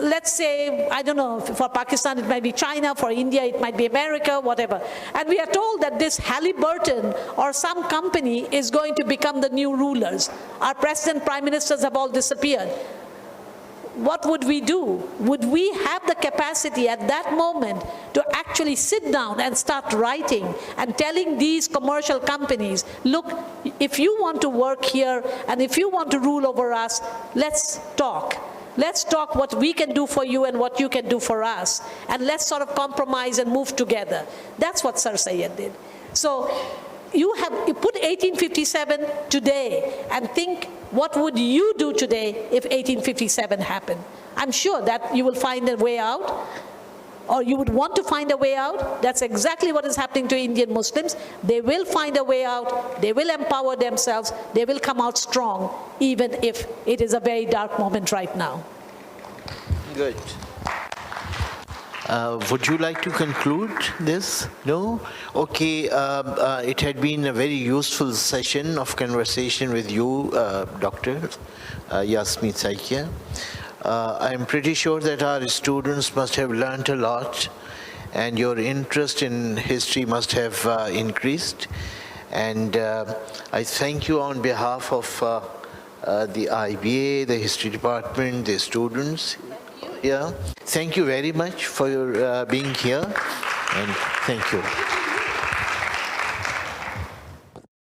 let's say, I don't know, for Pakistan it might be China, for India it might be America, whatever. And we are told that this Halliburton or some company is going to become the new rulers. Our president, prime ministers have all disappeared. What would we do? Would we have the capacity at that moment to actually sit down and start writing and telling these commercial companies, look, if you want to work here and if you want to rule over us, let's talk. Let's talk what we can do for you and what you can do for us. And let's sort of compromise and move together. That's what Sir Syed did. So you put 1857 today and think, what would you do today if 1857 happened? I'm sure that you will find a way out, or you would want to find a way out. That's exactly what is happening to Indian Muslims. They will find a way out, they will empower themselves, they will come out strong, even if it is a very dark moment right now. Good. Would you like to conclude this? No? Okay, it had been a very useful session of conversation with you, Dr. Yasmin Saikia. I'm pretty sure that our students must have learned a lot, and your interest in history must have increased. And I thank you on behalf of the IBA, the history department, the students. Yeah. Thank you very much for your being here, and thank you.